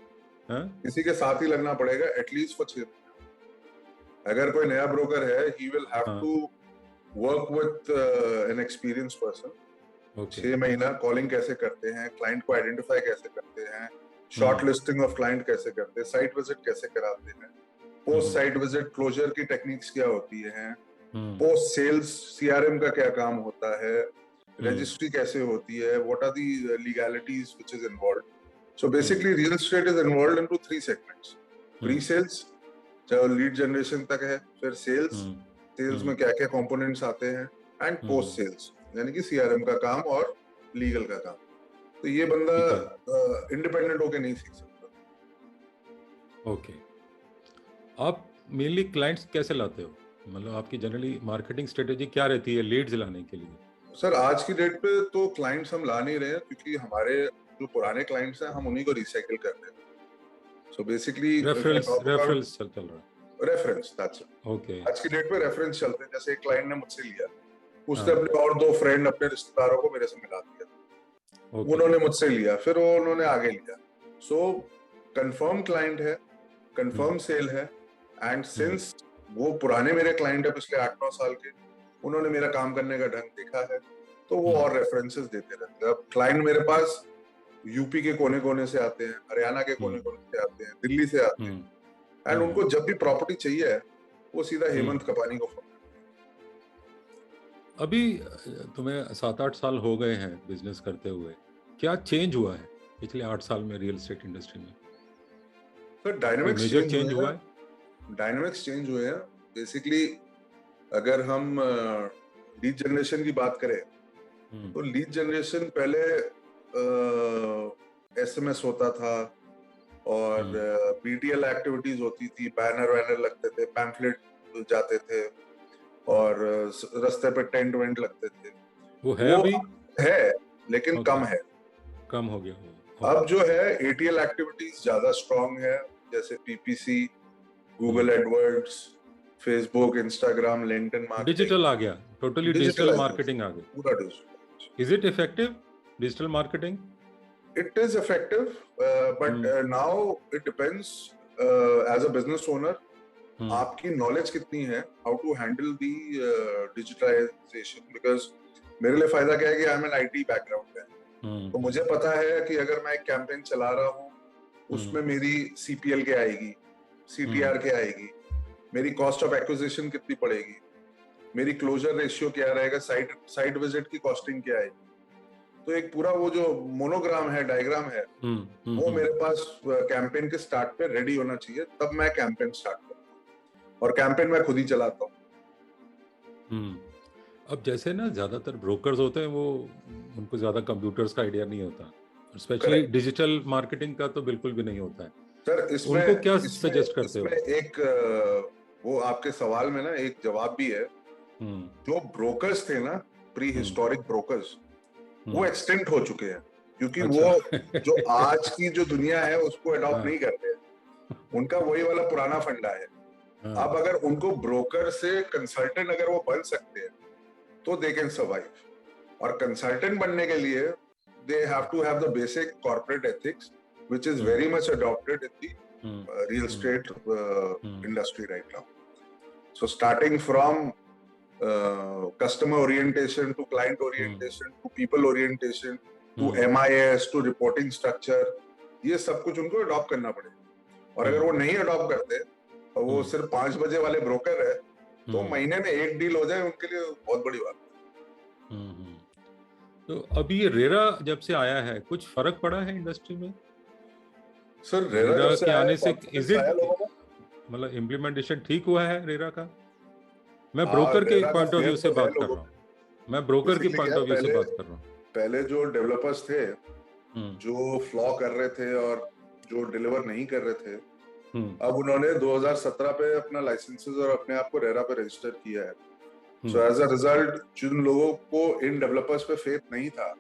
किसी के साथ ही लगना पड़ेगा एटलीस्ट फॉर 6 महीने। अगर कोई नया ब्रोकर है, he will have to work with an experienced person. 6 महीना कॉलिंग कैसे करते हैं, क्लाइंट को आइडेंटिफाई कैसे करते हैं, शॉर्ट लिस्टिंग ऑफ क्लाइंट कैसे करते हैं, साइट विजिट कैसे कराते हैं, पोस्ट साइट विजिट क्लोजर की टेक्निक्स क्या होती हैं, पोस्ट सेल्स CRM का क्या काम होता है, रजिस्ट्री कैसे होती है, what are the legalities which is involved. So basically real estate is involved into 3 segments, pre sales चाहे लीड जनरेशन तक है, फिर सेल्स में क्या क्या कंपोनेंट्स आते हैं, एंड पोस्ट सेल्स यानी कि CRM का काम और लीगल का काम। तो ये बंदा इंडिपेंडेंट होके नहीं सीख सकता। ओके, आप मेनली क्लाइंट्स कैसे लाते हो? मतलब आपकी जनरली मार्केटिंग स्ट्रेटेजी क्या रहती है लीड्स लाने के लिए? सर आज की डेट पे तो क्लाइंट्स हम ला नहीं रहे हैं, क्योंकि हमारे जो पुराने क्लाइंट्स हैं हम उन्हीं को रिसाइकिल कर रहे हैं। सो बेसिकली रेफरेंस चल रहा है, रेफरेंस, दैट्स इट। ओके, आज की डेट पे रेफरेंस चलते हैं। जैसे एक क्लाइंट ने मुझसे लिया, उसने अपने और 2 फ्रेंड अपने रिश्तेदारों को मेरे से मिला दिया, उन्होंने मुझसे लिया, फिर वो उन्होंने आगे लिया। सो कंफर्म क्लाइंट है, कंफर्म सेल है, एंड सिंस वो पुराने मेरे क्लाइंट है पिछले 8-9 साल के, उन्होंने मेरा काम करने का ढंग देखा है, तो वो और रेफरेंसेस देते रहते हैं। अब क्लाइंट मेरे पास यूपी के कोने कोने से आते हैं, हरियाणा के कोने कोने से आते हैं, दिल्ली से आते हैं, एंड उनको जब भी प्रॉपर्टी चाहिए है वो सीधा हेमंत कपानी को फोन। अभी तुम्हें 7-8 साल हो गए हैं बिजनेस करते हुए, क्या चेंज हुआ है पिछले 8 साल में रियल एस्टेट इंडस्ट्री में? सर डायनामिक्स चेंज हुआ है, डायनामिक्स चेंज हुए हैं। बेसिकली अगर हम लीड जनरेशन की बात करें, तो लीड जनरेशन पहले SMS होता था और BTL एक्टिविटीज होती थी, बैनर लगते थे, पैम्फलेट जाते थे और रास्ते पे टेंट वेंट लगते थे। वो है अभी है, लेकिन कम है, कम हो गया। अब जो है ATL एक्टिविटीज ज्यादा स्ट्रॉन्ग है, जैसे PPC, Google AdWords, Facebook, Instagram, LinkedIn marketing, digital आ गया, टोटली डिजिटल मार्केटिंग आ गई, पूरा digital. Is it effective digital marketing? It is effective, but now it depends as a business owner, आपकी knowledge कितनी है, how to handle the digitalization, because मेरे लिए फायदा क्या है कि I am an IT background है, तो मुझे पता है कि अगर मैं एक कैंपेन चला रहा हूँ, उसमें मेरी CPL क्या आएगी, CTR क्या आएगी, मेरी कॉस्ट ऑफ एक्विजिशन कितनी पड़ेगी, मेरी क्लोजर रेशियो क्या रहेगा, साइट विजिट की कॉस्टिंग क्या आएगी। तो एक पूरा वो जो मोनोग्राम है, डायग्राम है, वो मेरे पास कैंपेन के स्टार्ट पे रेडी होना चाहिए, तब मैं कैंपेन स्टार्ट करता हूँ, और कैंपेन मैं खुद ही चलाता हूँ। अब जैसे ना ज्यादातर ब्रोकर्स होते हैं, वो उनको ज्यादा कंप्यूटर्स का आइडिया नहीं होता, स्पेशली डिजिटल मार्केटिंग का तो बिल्कुल भी नहीं होता है। सर इसमें उनको क्या सजेस्ट करते हो? एक वो आपके सवाल में ना एक जवाब भी है। जो ब्रोकर्स थे ना, प्री हिस्टोरिक ब्रोकर्स, वो एक्सटेंट हो चुके हैं, क्योंकि वो जो आज की जो दुनिया है उसको अडॉप्ट नहीं करते हैं, उनका वही वाला पुराना फंडा है। अब अगर उनको ब्रोकर से कंसल्टेंट अगर वो बन सकते हैं, तो दे कैन सर्वाइव। और कंसल्टेंट बनने के लिए they have to have the basic corporate ethics which is very much adopted in the real estate industry right now. So starting from customer orientation to client orientation to people orientation to MIS to reporting structure, ये सब कुछ उनको adopt करना पड़ेगा। और अगर वो नहीं अडॉप्ट करते और वो सिर्फ 5 बजे वाले ब्रोकर है, तो महीने में एक डील हो जाए उनके लिए बहुत बड़ी बात है। तो अभी ये रेरा जब से आया है कुछ फर्क पड़ा है इंडस्ट्री में? सर रेरा के आने से इज इट मतलब इम्प्लीमेंटेशन ठीक हुआ है रेरा का? मैं ब्रोकर के पॉइंट ऑफ व्यू से बात कर रहा हूँ, मैं ब्रोकर के पॉइंट ऑफ व्यू से बात कर रहा हूँ। पहले जो डेवलपर्स थे जो फ्लॉ कर रहे थे और जो डिलीवर नहीं कर रहे थे, अब उन्होंने 2017 पे अपना लाइसेंसेस और अपने आप को रेरा पे रजिस्टर किया है। सो एज अ रिजल्ट जिन लोगों को इन डेवलपर्स पे फेथ नहीं था,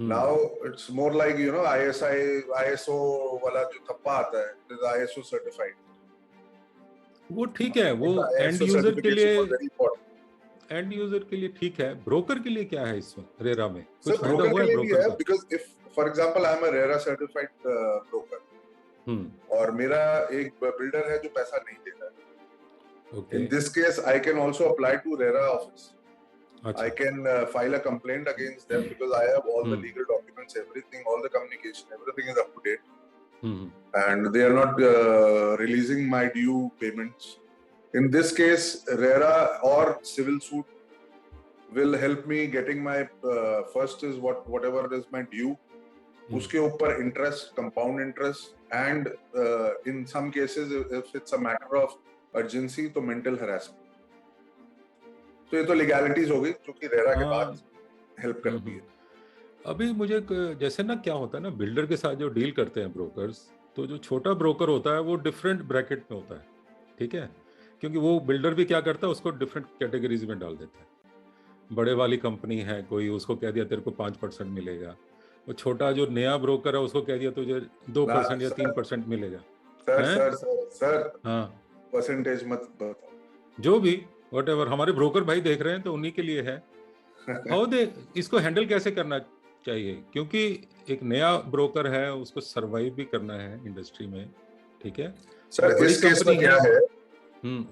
now it's more like you know ISO वाला जो थप्पा आता है, इट इज ISO सर्टिफाइड। वो ठीक है, वो एंड यूजर के लिए ठीक है। ब्रोकर के लिए क्या है इसमें रेरा में? कुछ फायदा हुआ है ब्रोकर को? Because if for example I am a RERA certified broker और मेरा एक बिल्डर है जो पैसा नहीं दे रहा है, in this case I can also apply to RERA office. I can file a complaint against them because I have all the legal documents, everything, all the communication, everything is up to date. And they are not releasing my due payments. In this case, RERA or civil suit will help me getting my first is whatever is my due. उसके ऊपर interest, compound interest, and in some cases, if it's a matter of urgency, तो mental harassment. तो ये तो legalities हो गई जो कि रेरा के बाद हेल्प करती है। अभी मुझे जैसे ना क्या होता है ना, बिल्डर के साथ जो डील करते हैं ब्रोकर्स, तो जो छोटा ब्रोकर होता है वो डिफरेंट ब्रैकेट में होता है, ठीक है, क्योंकि वो बिल्डर भी क्या करता है उसको डिफरेंट कैटेगरीज में डाल देता है। बड़े वाली कंपनी है कोई, उसको कह दिया तेरे को 5% मिलेगा। वो छोटा जो नया ब्रोकर है उसको कह दिया तुझे 2% या 3% मिलेगा। सर हाँ, परसेंटेज मत बताओ, जो भी व्हाटएवर हमारे ब्रोकर भाई देख रहे हैं तो उन्हीं के लिए है। हाउ दे इसको हैंडल कैसे करना चाहिए, क्योंकि एक नया ब्रोकर है, उसको सरवाइव भी करना है इंडस्ट्री में, ठीक है। सर इस केस में क्या है,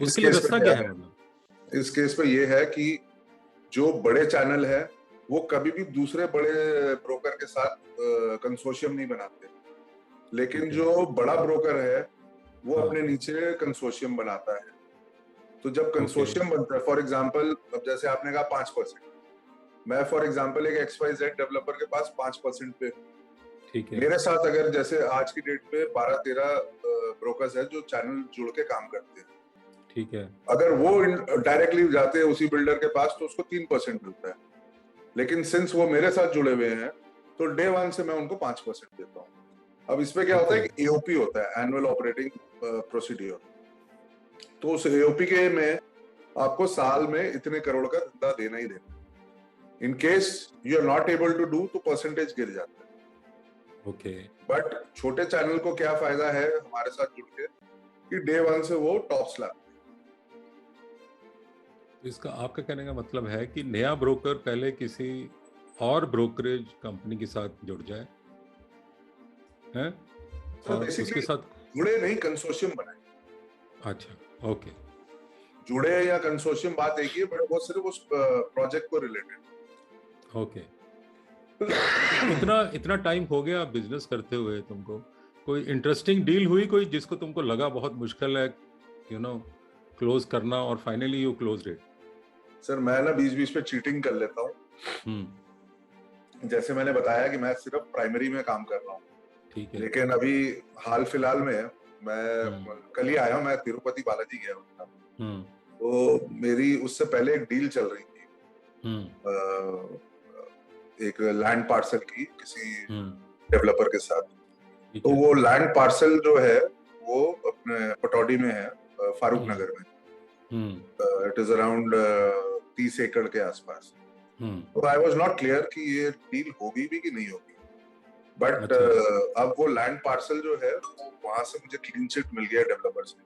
उसके लिए रास्ता क्या है? मतलब इस केस में ये है कि जो बड़े चैनल है वो कभी भी दूसरे बड़े ब्रोकर के साथ कंसोर्शियम नहीं बनाते, लेकिन जो बड़ा ब्रोकर है वो अपने नीचे कंसोर्शियम बनाता है। तो जब कंसोर्शियम बनता है, फॉर एग्जांपल अब जैसे आपने कहा 5%, मैं फॉर एग्जांपल एक XYZ डेवलपर के पास 5% पे, ठीक है, मेरे साथ अगर जैसे आज की डेट पे 12-13 ब्रोकर्स है जो चैनल जुड़ के काम करते हैं, ठीक है, अगर वो डायरेक्टली जाते हैं उसी बिल्डर के पास तो उसको 3% मिलता है, लेकिन सिंस वो मेरे साथ जुड़े हुए हैं तो डे 1 से मैं उनको 5% देता हूँ। अब इसमें क्या होता है कि AOP होता है, एनुअल ऑपरेटिंग प्रोसीड्यूर, तो उस AOP के में आपको साल में इतने करोड़ का धंधा देना ही देना। In case you are not able to do तो परसेंटेज गिर जाता है। ओके, बट छोटे चैनल को क्या फायदा है हमारे साथ जुड़ के कि डे 1 से वो टॉप्स लाते हैं। इसका आपका कहने का मतलब है कि नया ब्रोकर पहले किसी और ब्रोकरेज कंपनी के साथ जुड़ जाए हैं और उसके साथ जुड़े नहीं, कंसोर्शियम बनाए। अच्छा, ओके, जुड़े या कंसोर्शियम बात एक ही है, बट वो सिर्फ उस प्रोजेक्ट को रिलेटेड। ओके, इतना टाइम हो गया बिजनेस करते हुए, तुमको कोई इंटरेस्टिंग डील हुई कोई जिसको तुमको लगा बहुत मुश्किल है यू नो क्लोज करना और finally you close it? Sir मैं ना बीच पे चीटिंग कर लेता हूँ। जैसे मैंने बताया कि मैं सिर्फ प्राइमरी में काम कर रहा हूँ, ठीक है, लेकिन अभी हाल फिलहाल में मैं कल ही आया हूँ, मैं तिरुपति बालाजी गया हूँ। तो मेरी उससे पहले एक डील चल रही थी एक लैंड पार्सल की किसी डेवलपर के साथ। तो वो लैंड पार्सल जो है वो अपने पटौदी में है, फारूक नगर में। इट इज अराउंड 30 एकड़ के आसपास। तो आई वाज नॉट क्लियर कि ये डील होगी भी कि नहीं होगी, बट अब वो लैंड पार्सल जो है वो वहां से मुझे क्लीन चिट मिल गया डेवलपर से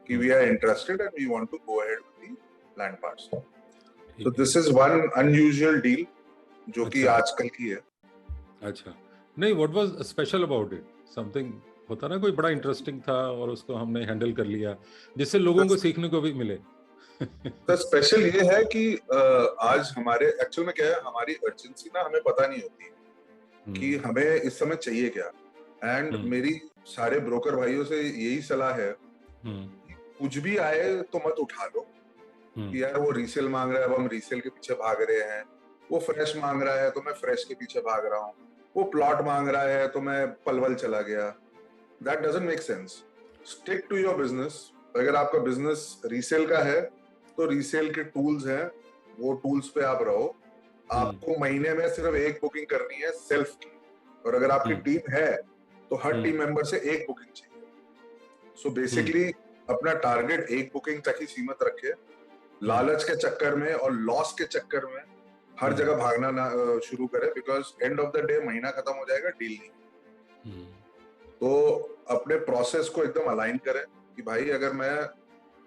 कि we are interested and we want to go ahead with the land parcel. So this is one unusual deal जो कि आजकल की है। अच्छा, नहीं, what was special about it? Something होता ना कोई बड़ा इंटरेस्टिंग था और उसको हमने हैंडल कर लिया जिससे लोगों को सीखने को भी मिले। तो स्पेशल ये है कि आज हमारे एक्चुअल में क्या है, हमारी अर्जेंसी ना हमें पता नहीं होती कि हमें इस समय चाहिए क्या। एंड मेरी सारे ब्रोकर भाइयों से यही सलाह है कि कुछ भी आए तो मत उठा लो कि यार वो रीसेल मांग रहा है, अब हम रीसेल के पीछे भाग रहे हैं, वो फ्रेश मांग रहा है तो मैं फ्रेश के पीछे भाग रहा हूँ, वो प्लॉट मांग रहा है तो मैं पलवल चला गया। That doesn't make sense. Stick to your business. अगर आपका बिजनेस रीसेल का है तो रीसेल के टूल्स हैं, वो टूल्स पे आप रहो। आपको महीने में सिर्फ एक बुकिंग करनी है सेल्फ की, और अगर आपकी टीम है तो हर टीम मेंबर से एक बुकिंग चाहिए। सो बेसिकली अपना टारगेट एक बुकिंग तक ही सीमित रखे। लालच के चक्कर में और लॉस के चक्कर में हर जगह भागना ना शुरू करें, because end of the day महीना खत्म हो जाएगा, डील नहीं। तो अपने प्रोसेस को एकदम अलाइन करें कि भाई अगर मैं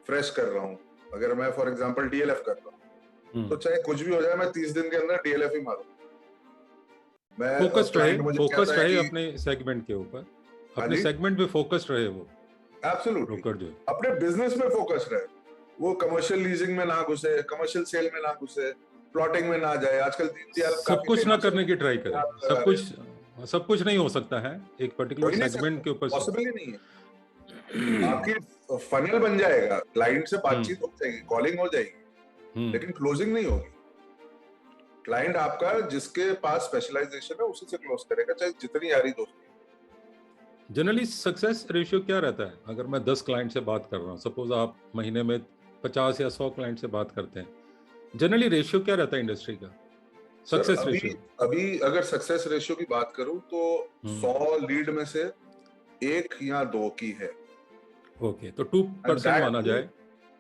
फ्रेश कर रहा हूँ, अगर मैं फॉर एग्जांपल डीएलएफ कर रहा हूँ, तो चाहे कुछ भी हो जाए मैं 30 दिन के अंदर डीएलएफ ही मारूं। मैं फोकस्ड रहे कि अपने सेगमेंट के ऊपर, अपने सेगमेंट पे फोकस्ड रहे वो। एब्सोल्युटली ब्रोकर जो अपने बिजनेस में फोकस रहे, वो कमर्शियल लीजिंग में ना घुसे, कमर्शियल सेल में ना घुसे, प्लॉटिंग में ना जाए। आजकल दीनदयाल सब कुछ ना करने की ट्राई करें। सब कुछ नहीं हो सकता है एक पर्टिकुलर सेगमेंट के ऊपर, पॉसिबल ही नहीं है। आपकी फनल बन जाएगा, क्लाइंट से बातचीत हो जाएगी, कॉलिंग हो जाएगी, लेकिन क्लोजिंग नहीं होगी। क्लाइंट आपका जिसके पास स्पेशलाइजेशन है उसी से क्लोज करेगा, चाहे जितनी यारी दोस्ती। जनरली सक्सेस रेशियो क्या रहता है? अगर मैं 10 क्लाइंट से बात कर रहा हूँ, सपोज आप महीने में 50 या 100 क्लाइंट से बात करते हैं, जनरली रेशियो क्या रहता है इंडस्ट्री का सक्सेस रेशियो? अभी अगर सक्सेस रेशियो की बात करूं तो 100 लीड में से 1 या 2 की है। ओके, तो 2% माना जाए।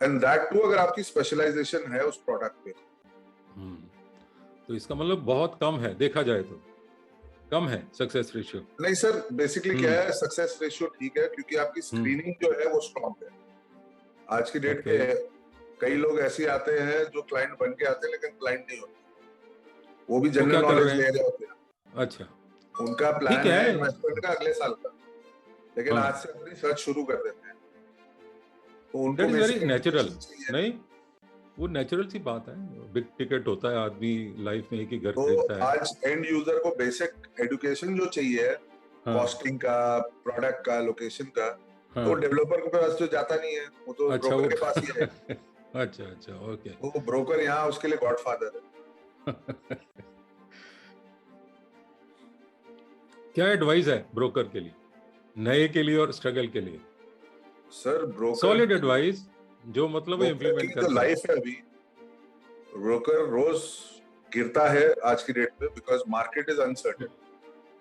एंड दैट टू अगर आपकी स्पेशलाइजेशन है उस प्रोडक्ट पे। तो इसका मतलब बहुत कम है, देखा जाए तो कम है सक्सेस रेशियो। नहीं सर, बेसिकली क्या है, सक्सेस रेशियो ठीक है क्योंकि आपकी स्क्रीनिंग जो है वो स्ट्रॉन्ग है। आज की डेट पे कई लोग ऐसे आते हैं जो क्लाइंट बन के आते हैं लेकिन क्लाइंट नहीं होते, वो भी जनरल नॉलेज ले रहे होते हैं। अच्छा, उनका प्लान है इन्वेस्टमेंट का अगले साल का, लेकिन आज से अपनी सर्च शुरू कर देते हैं। तो उनको वेरी नेचुरल नहीं, वो नेचुरल सी बात है। बिग टिकट होता है, आदमी लाइफ में एक ही घर खरीदता है। आज एंड यूजर को बेसिक एजुकेशन जो चाहिए है, कॉस्टिंग का, प्रोडक्ट का, लोकेशन का, तो डेवलपर के पास तो जाता नहीं है, वो तो ब्रोकर के पास ही है। अच्छा, ओके। तो ब्रोकर यहाँ उसके लिए गॉडफादर है। क्या एडवाइस है ब्रोकर के लिए, नए के लिए और स्ट्रगल के लिए? सर ब्रोकर सॉलिड एडवाइस जो मतलब इम्प्लीमेंट करता है। लाइफ है अभी, ब्रोकर रोज गिरता है आज की डेट पे, बिकॉज मार्केट इज अनसर्टेन।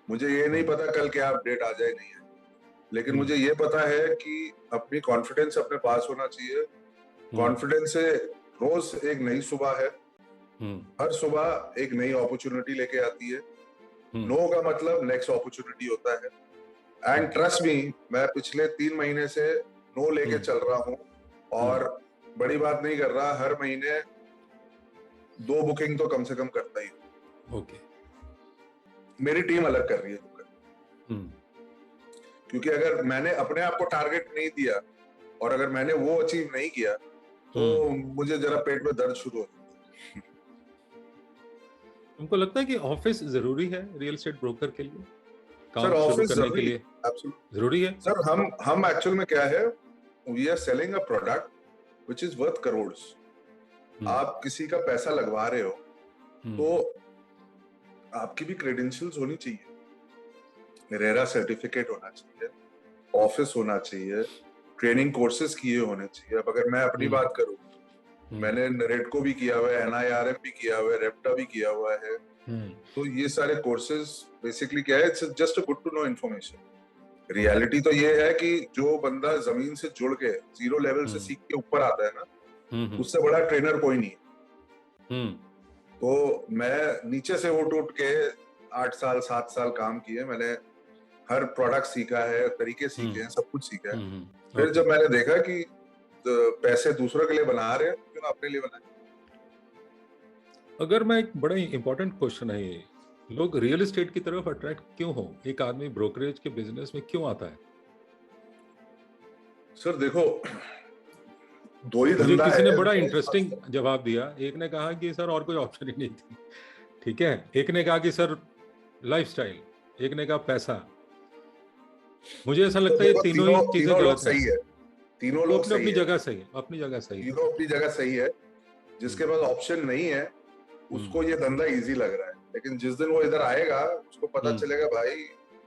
मुझे ये नहीं पता कल क्या अपडेट आ जाए नहीं है, लेकिन मुझे ये पता है कि अपनी कॉन्फिडेंस अपने पास होना चाहिए। कॉन्फिडेंस से रोज एक नई सुबह है, हर सुबह एक नई अपॉर्चुनिटी लेके आती है। नो का मतलब नेक्स्ट अपॉर्चुनिटी होता है। एंड ट्रस्ट मी, मैं पिछले 3 महीने से नो लेके चल रहा हूँ और बड़ी बात नहीं कर रहा, हर महीने 2 बुकिंग तो कम से कम करता ही हूँ। ओके, मेरी टीम अलग कर रही है क्योंकि अगर मैंने अपने आप को टारगेट नहीं दिया और अगर मैंने वो अचीव नहीं किया तो मुझे जरा पेट में दर्द शुरू हो जाता है। तुमको लगता है कि ऑफिस जरूरी है रियल एस्टेट ब्रोकर के लिए, काम सर शुरू ऑफिस करने के लिए? जरूरी है सर। हम एक्चुअल में क्या है, we are selling a product which is worth crores. आप किसी का पैसा लगवा रहे हो तो आपकी भी क्रेडेंशियल्स होनी चाहिए, रेरा सर्टिफिकेट होना चाहिए, ऑफिस होना चाहिए, ट्रेनिंग कोर्सेज किए होने चाहिए। अब अगर मैं अपनी बात करूं, मैंने रेडको भी किया हुआ है, NIRM भी किया हुआ है, रेप्टा भी किया हुआ है। तो ये सारे कोर्सेज बेसिकली क्या है, it's just a good to know information. Reality तो ये है कि जो बंदा जमीन से जुड़ के 0 लेवल से सीख के ऊपर आता है ना, उससे बड़ा ट्रेनर कोई नहीं है। तो मैं नीचे से उठ के 8 साल 7 साल काम किए, मैंने हर प्रोडक्ट सीखा है, तरीके सीखे हैं, सब कुछ सीखा है। फिर जब मैंने देखा कि पैसे दूसरों के लिए बना रहे हैं, क्यों अपने लिए बनाए। अगर मैं एक बड़ा इंपॉर्टेंट क्वेश्चन है ये, लोग रियल एस्टेट की तरफ अट्रैक्ट क्यों हो, एक आदमी ब्रोकरेज के बिजनेस में क्यों आता है? सर देखो, 2 ही धंधा है। किसी ने बड़ा इंटरेस्टिंग जवाब दिया, एक ने कहा कि सर और कोई ऑप्शन ही नहीं थी, ठीक है, एक ने कहा कि सर लाइफस्टाइल, एक ने कहा पैसा। मुझे ऐसा लगता तो है ये देखो, तीनों ही चीजें तीनों लोग गलत है। सही है, तीनों वो लोग अपनी सही अपनी है, जगह सही है, अपनी जगह सही है। तीनों अपनी जगह सही है। जिसके पास ऑप्शन नहीं है उसको ये धंधा इजी लग रहा है, लेकिन जिस दिन वो इधर आएगा उसको पता चलेगा भाई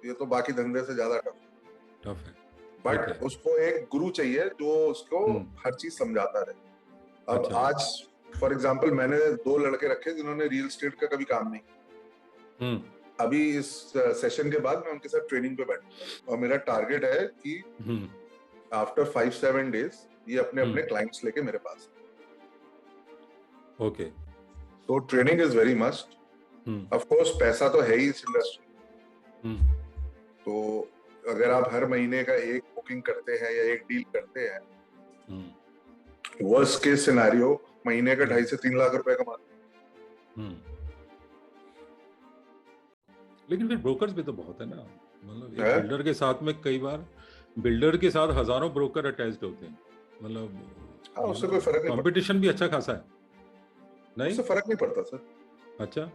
ये तो बाकी धंधे से ज्यादा टफ है। बट उसको एक गुरु चाहिए जो उसको हर चीज समझाता रहे। अब अच्छा। आज फॉर एग्जांपल मैंने 2 लड़के रखे जिन्होंने रियल एस्टेट का कभी काम नहीं। अभी इस सेशन के बाद मैं उनके साथ ट्रेनिंग पे बैठूंगा और मेरा टारगेट है कि आफ्टर 5-7 डेज ये अपने अपने क्लाइंट्स लेके मेरे पास। ओके। तो training is very must. Of course पैसा तो है ही इस इंडस्ट्री। तो अगर आप हर महीने का एक बुकिंग करते हैं या एक डील करते हैं, वर्स्ट केस सिनेरियो महीने का 2.5 से 3 लाख रुपए कमाते हैं। लेकिन फिर ब्रोकर्स भी तो बहुत है ना, मतलब एक बिल्डर के साथ में कई बार बिल्डर के साथ हजारों ब्रोकर अटैच्ड होते हैं, मतलब उससे कोई फर्क नहीं, कंपटीशन भी अच्छा खासा है। नहीं, उससे फर्क नहीं पड़ता सर। अच्छा,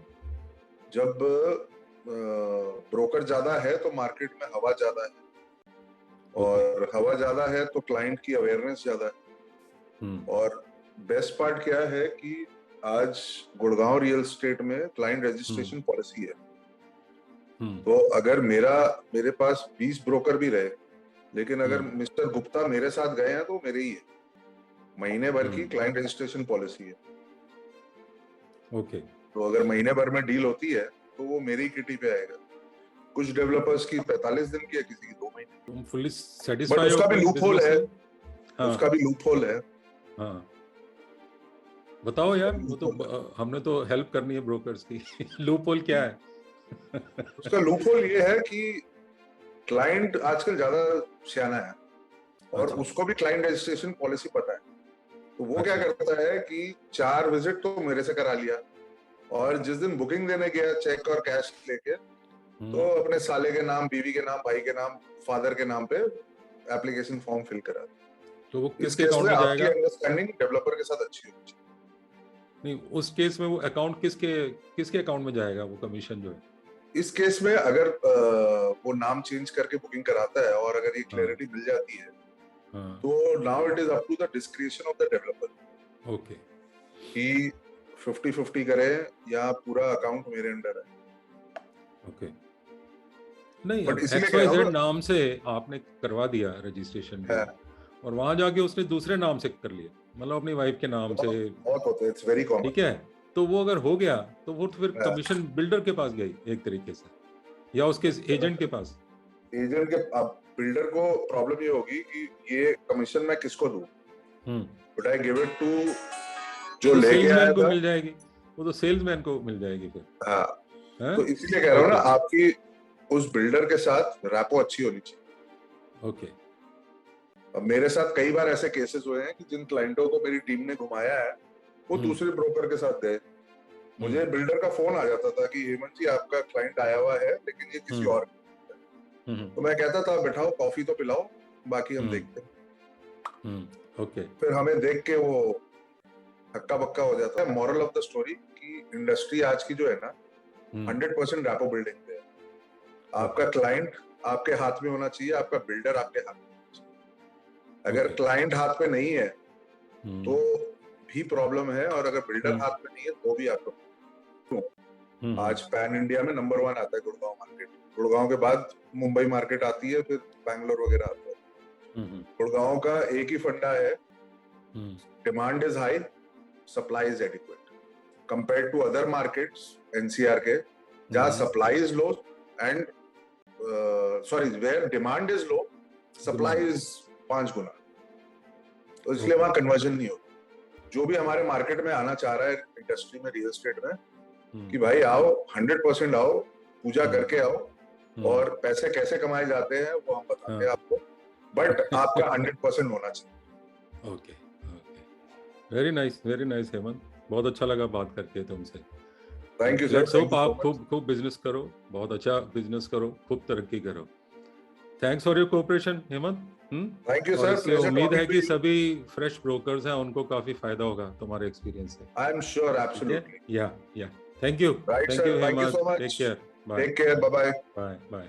जब ब्रोकर ज्यादा है तो मार्केट में हवा ज्यादा है, और हवा ज्यादा है तो क्लाइंट की अवेयरनेस ज्यादा है। और बेस्ट पार्ट क्या है कि आज गुड़गांव रियल एस्टेट में क्लाइंट रजिस्ट्रेशन पॉलिसी है। तो अगर मेरे पास 20 ब्रोकर भी रहे, लेकिन अगर मिस्टर गुप्ता मेरे साथ गए हैं तो मेरे ही है। महीने भर की क्लाइंट रजिस्ट्रेशन पॉलिसी है। ओके। तो अगर महीने भर में डील होती है तो वो मेरी किटी पे आएगा। कुछ डेवलपर्स की 45 दिन की है, किसी की 2 महीने। तुम फुल्ली सैटिस्फाइड हो? उसका भी लूप होल है। हाँ। उसका भी लूप होल है। हाँ, बताओ यार, वो तो हमने तो हेल्प करनी है ब्रोकर्स की। लूप होल क्या है? उसका लूप होल ये है कि क्लाइंट आजकल ज्यादा सियाना है और अच्छा। उसको भी क्लाइंट रजिस्ट्रेशन पॉलिसी पता है। तो वो क्या करता है कि 4 विजिट तो मेरे से करा लिया, और जिस दिन बुकिंग देने गया चेक और कैश लेके, तो अपने साले के नाम, बीवी के नाम, भाई के नाम, फादर के नाम पे एप्लीकेशन फॉर्म फिल करा। तो वो किसके अकाउंट में जाएगा? आपकी अंडरस्टैंडिंग डेवलपर के साथ अच्छी होनी चाहिए। नहीं, उस केस में वो अकाउंट किसके अकाउंट में जाएगा, वो कमीशन जो है? इस केस में अगर वो नाम चेंज करके बुकिंग कराता है और अगर ये क्लैरिटी मिल जाती है, तो now it is up to the discretion of the developer. Okay. कि 50-50 करे या पूरा अकाउंट मेरे अंडर है। ओके। नहीं, बट XYZ नाम से आपने करवा दिया रजिस्ट्रेशन भी, और वहां जाके उसने दूसरे नाम से कर लिया, मतलब अपनी वाइफ के नाम से। बहुत होता है, इट्स वेरी कॉमन। ठीक है, तो वो अगर हो गया तो वो फिर कमीशन बिल्डर के पास गई एक तरीके से, या उसके एजेंट के पास। एजेंट के, अब बिल्डर को प्रॉब्लम ये होगी कि ये कमीशन मैं किसको दूं? But I give it to जो लेके आया को मिल जाएगी, वो तो सेल्समैन को मिल जाएगी फिर। हाँ, तो इसीलिए कह रहा हूँ ना, आपकी उस बिल्डर के साथ रैपो अच्छी होनी चाहिए। ओके। अब मेरे साथ कई बार ऐसे केसेस हुए हैं कि जिन क्लाइंटों को मेरी टीम ने घुमाया है वो दूसरे ब्रोकर के साथ गए। मुझे बिल्डर का फोन आ जाता था कि हेमंत जी आपका क्लाइंट आया हुआ है लेकिन ये किसी और, तो मैं कहता था बैठाओ कॉफी तो पिलाओ, बाकी हम देखते हैं। ओके। फिर हमें देख के वो हक्का बक्का हो जाता है। मॉरल ऑफ द स्टोरी कि इंडस्ट्री आज की जो है ना, 100% रैपो बिल्डिंग पे है। आपका क्लाइंट आपके हाथ में होना चाहिए, आपका बिल्डर आपके हाथ में होना चाहिए। अगर क्लाइंट हाथ में नहीं है तो भी प्रॉब्लम है, और अगर बिल्डर हाथ में नहीं है तो भी आपको। आज पैन इंडिया में नंबर 1 आता है गुड़गांव मार्केट। गुड़गांव के बाद मुंबई मार्केट आती है, फिर बैंगलोर वगैरह आता है। गुड़गांव का एक ही फंडा है, demand is high, supply is adequate compared to other markets NCR के, जहां supply is low and where demand is low, supply is 5 गुना। तो इसलिए वहां कन्वर्जन नहीं होता। जो भी हमारे मार्केट में आना चाह रहा है इंडस्ट्री में, रियल एस्टेट में, कि भाई आओ, 100% आओ, पूजा करके आओ, और पैसे कैसे कमाए जाते हैं वो हम बताते हैं आपको, बट आपका 100% होना चाहिए। ओके। वेरी नाइस हेमंत, बहुत अच्छा लगा बात करके तुमसे। Thank you sir. Let's hope आप खूब बिजनेस करो, बहुत अच्छा बिजनेस करो, खूब तरक्की करो। Thanks for your cooperation Hemant. Thank you sir. इससे उम्मीद है कि सभी फ्रेश ब्रोकर्स हैं उनको काफी फायदा होगा तुम्हारे एक्सपीरियंस से। I am sure, absolutely. Yeah thank you Hemant, take care. Bye take care, bye bye. Bye bye.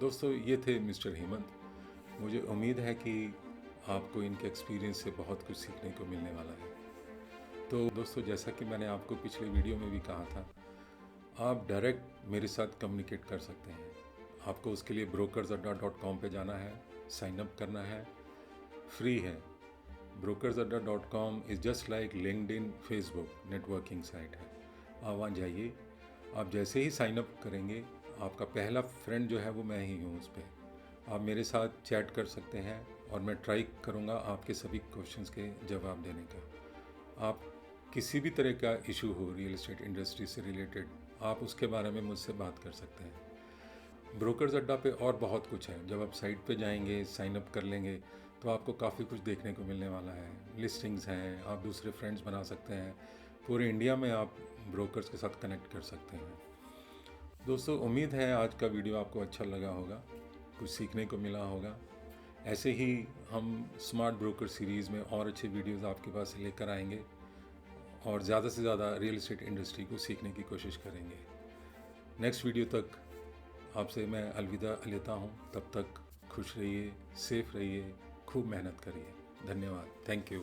दोस्तों ये थे मिस्टर हेमंत। मुझे उम्मीद है कि आपको इनके एक्सपीरियंस से बहुत कुछ सीखने को मिलने वाला है। तो दोस्तों जैसा कि मैंने आपको पिछले वीडियो में भी कहा था, आप डायरेक्ट मेरे साथ कम्युनिकेट कर सकते हैं। आपको उसके लिए brokersadda.com पे जाना है, साइन अप करना है, फ्री है। brokersadda.com is just like LinkedIn, Facebook networking site है। आप वहाँ जाइए, आप जैसे ही साइन अप करेंगे आपका पहला फ्रेंड जो है वो मैं ही हूँ उस पर। आप मेरे साथ चैट कर सकते हैं और मैं ट्राई करूँगा आपके सभी क्वेश्चंस के जवाब देने का। आप किसी भी तरह का इशू हो रियल एस्टेट इंडस्ट्री से रिलेटेड, आप उसके बारे में मुझसे बात कर सकते हैं। ब्रोकर्स अड्डा पे और बहुत कुछ है। जब आप साइट पे जाएंगे, साइन अप कर लेंगे तो आपको काफ़ी कुछ देखने को मिलने वाला है। लिस्टिंग्स हैं, आप दूसरे फ्रेंड्स बना सकते हैं, पूरे इंडिया में आप ब्रोकर्स के साथ कनेक्ट कर सकते हैं। दोस्तों उम्मीद है आज का वीडियो आपको अच्छा लगा होगा, कुछ सीखने को मिला होगा। ऐसे ही हम स्मार्ट ब्रोकर सीरीज़ में और अच्छे वीडियोस आपके पास लेकर आएंगे और ज़्यादा से ज़्यादा रियल एस्टेट इंडस्ट्री को सीखने की कोशिश करेंगे। नेक्स्ट वीडियो तक आपसे मैं अलविदा लेता हूँ। तब तक खुश रहिए, सेफ रहिए, खूब मेहनत करिए। धन्यवाद। Thank you.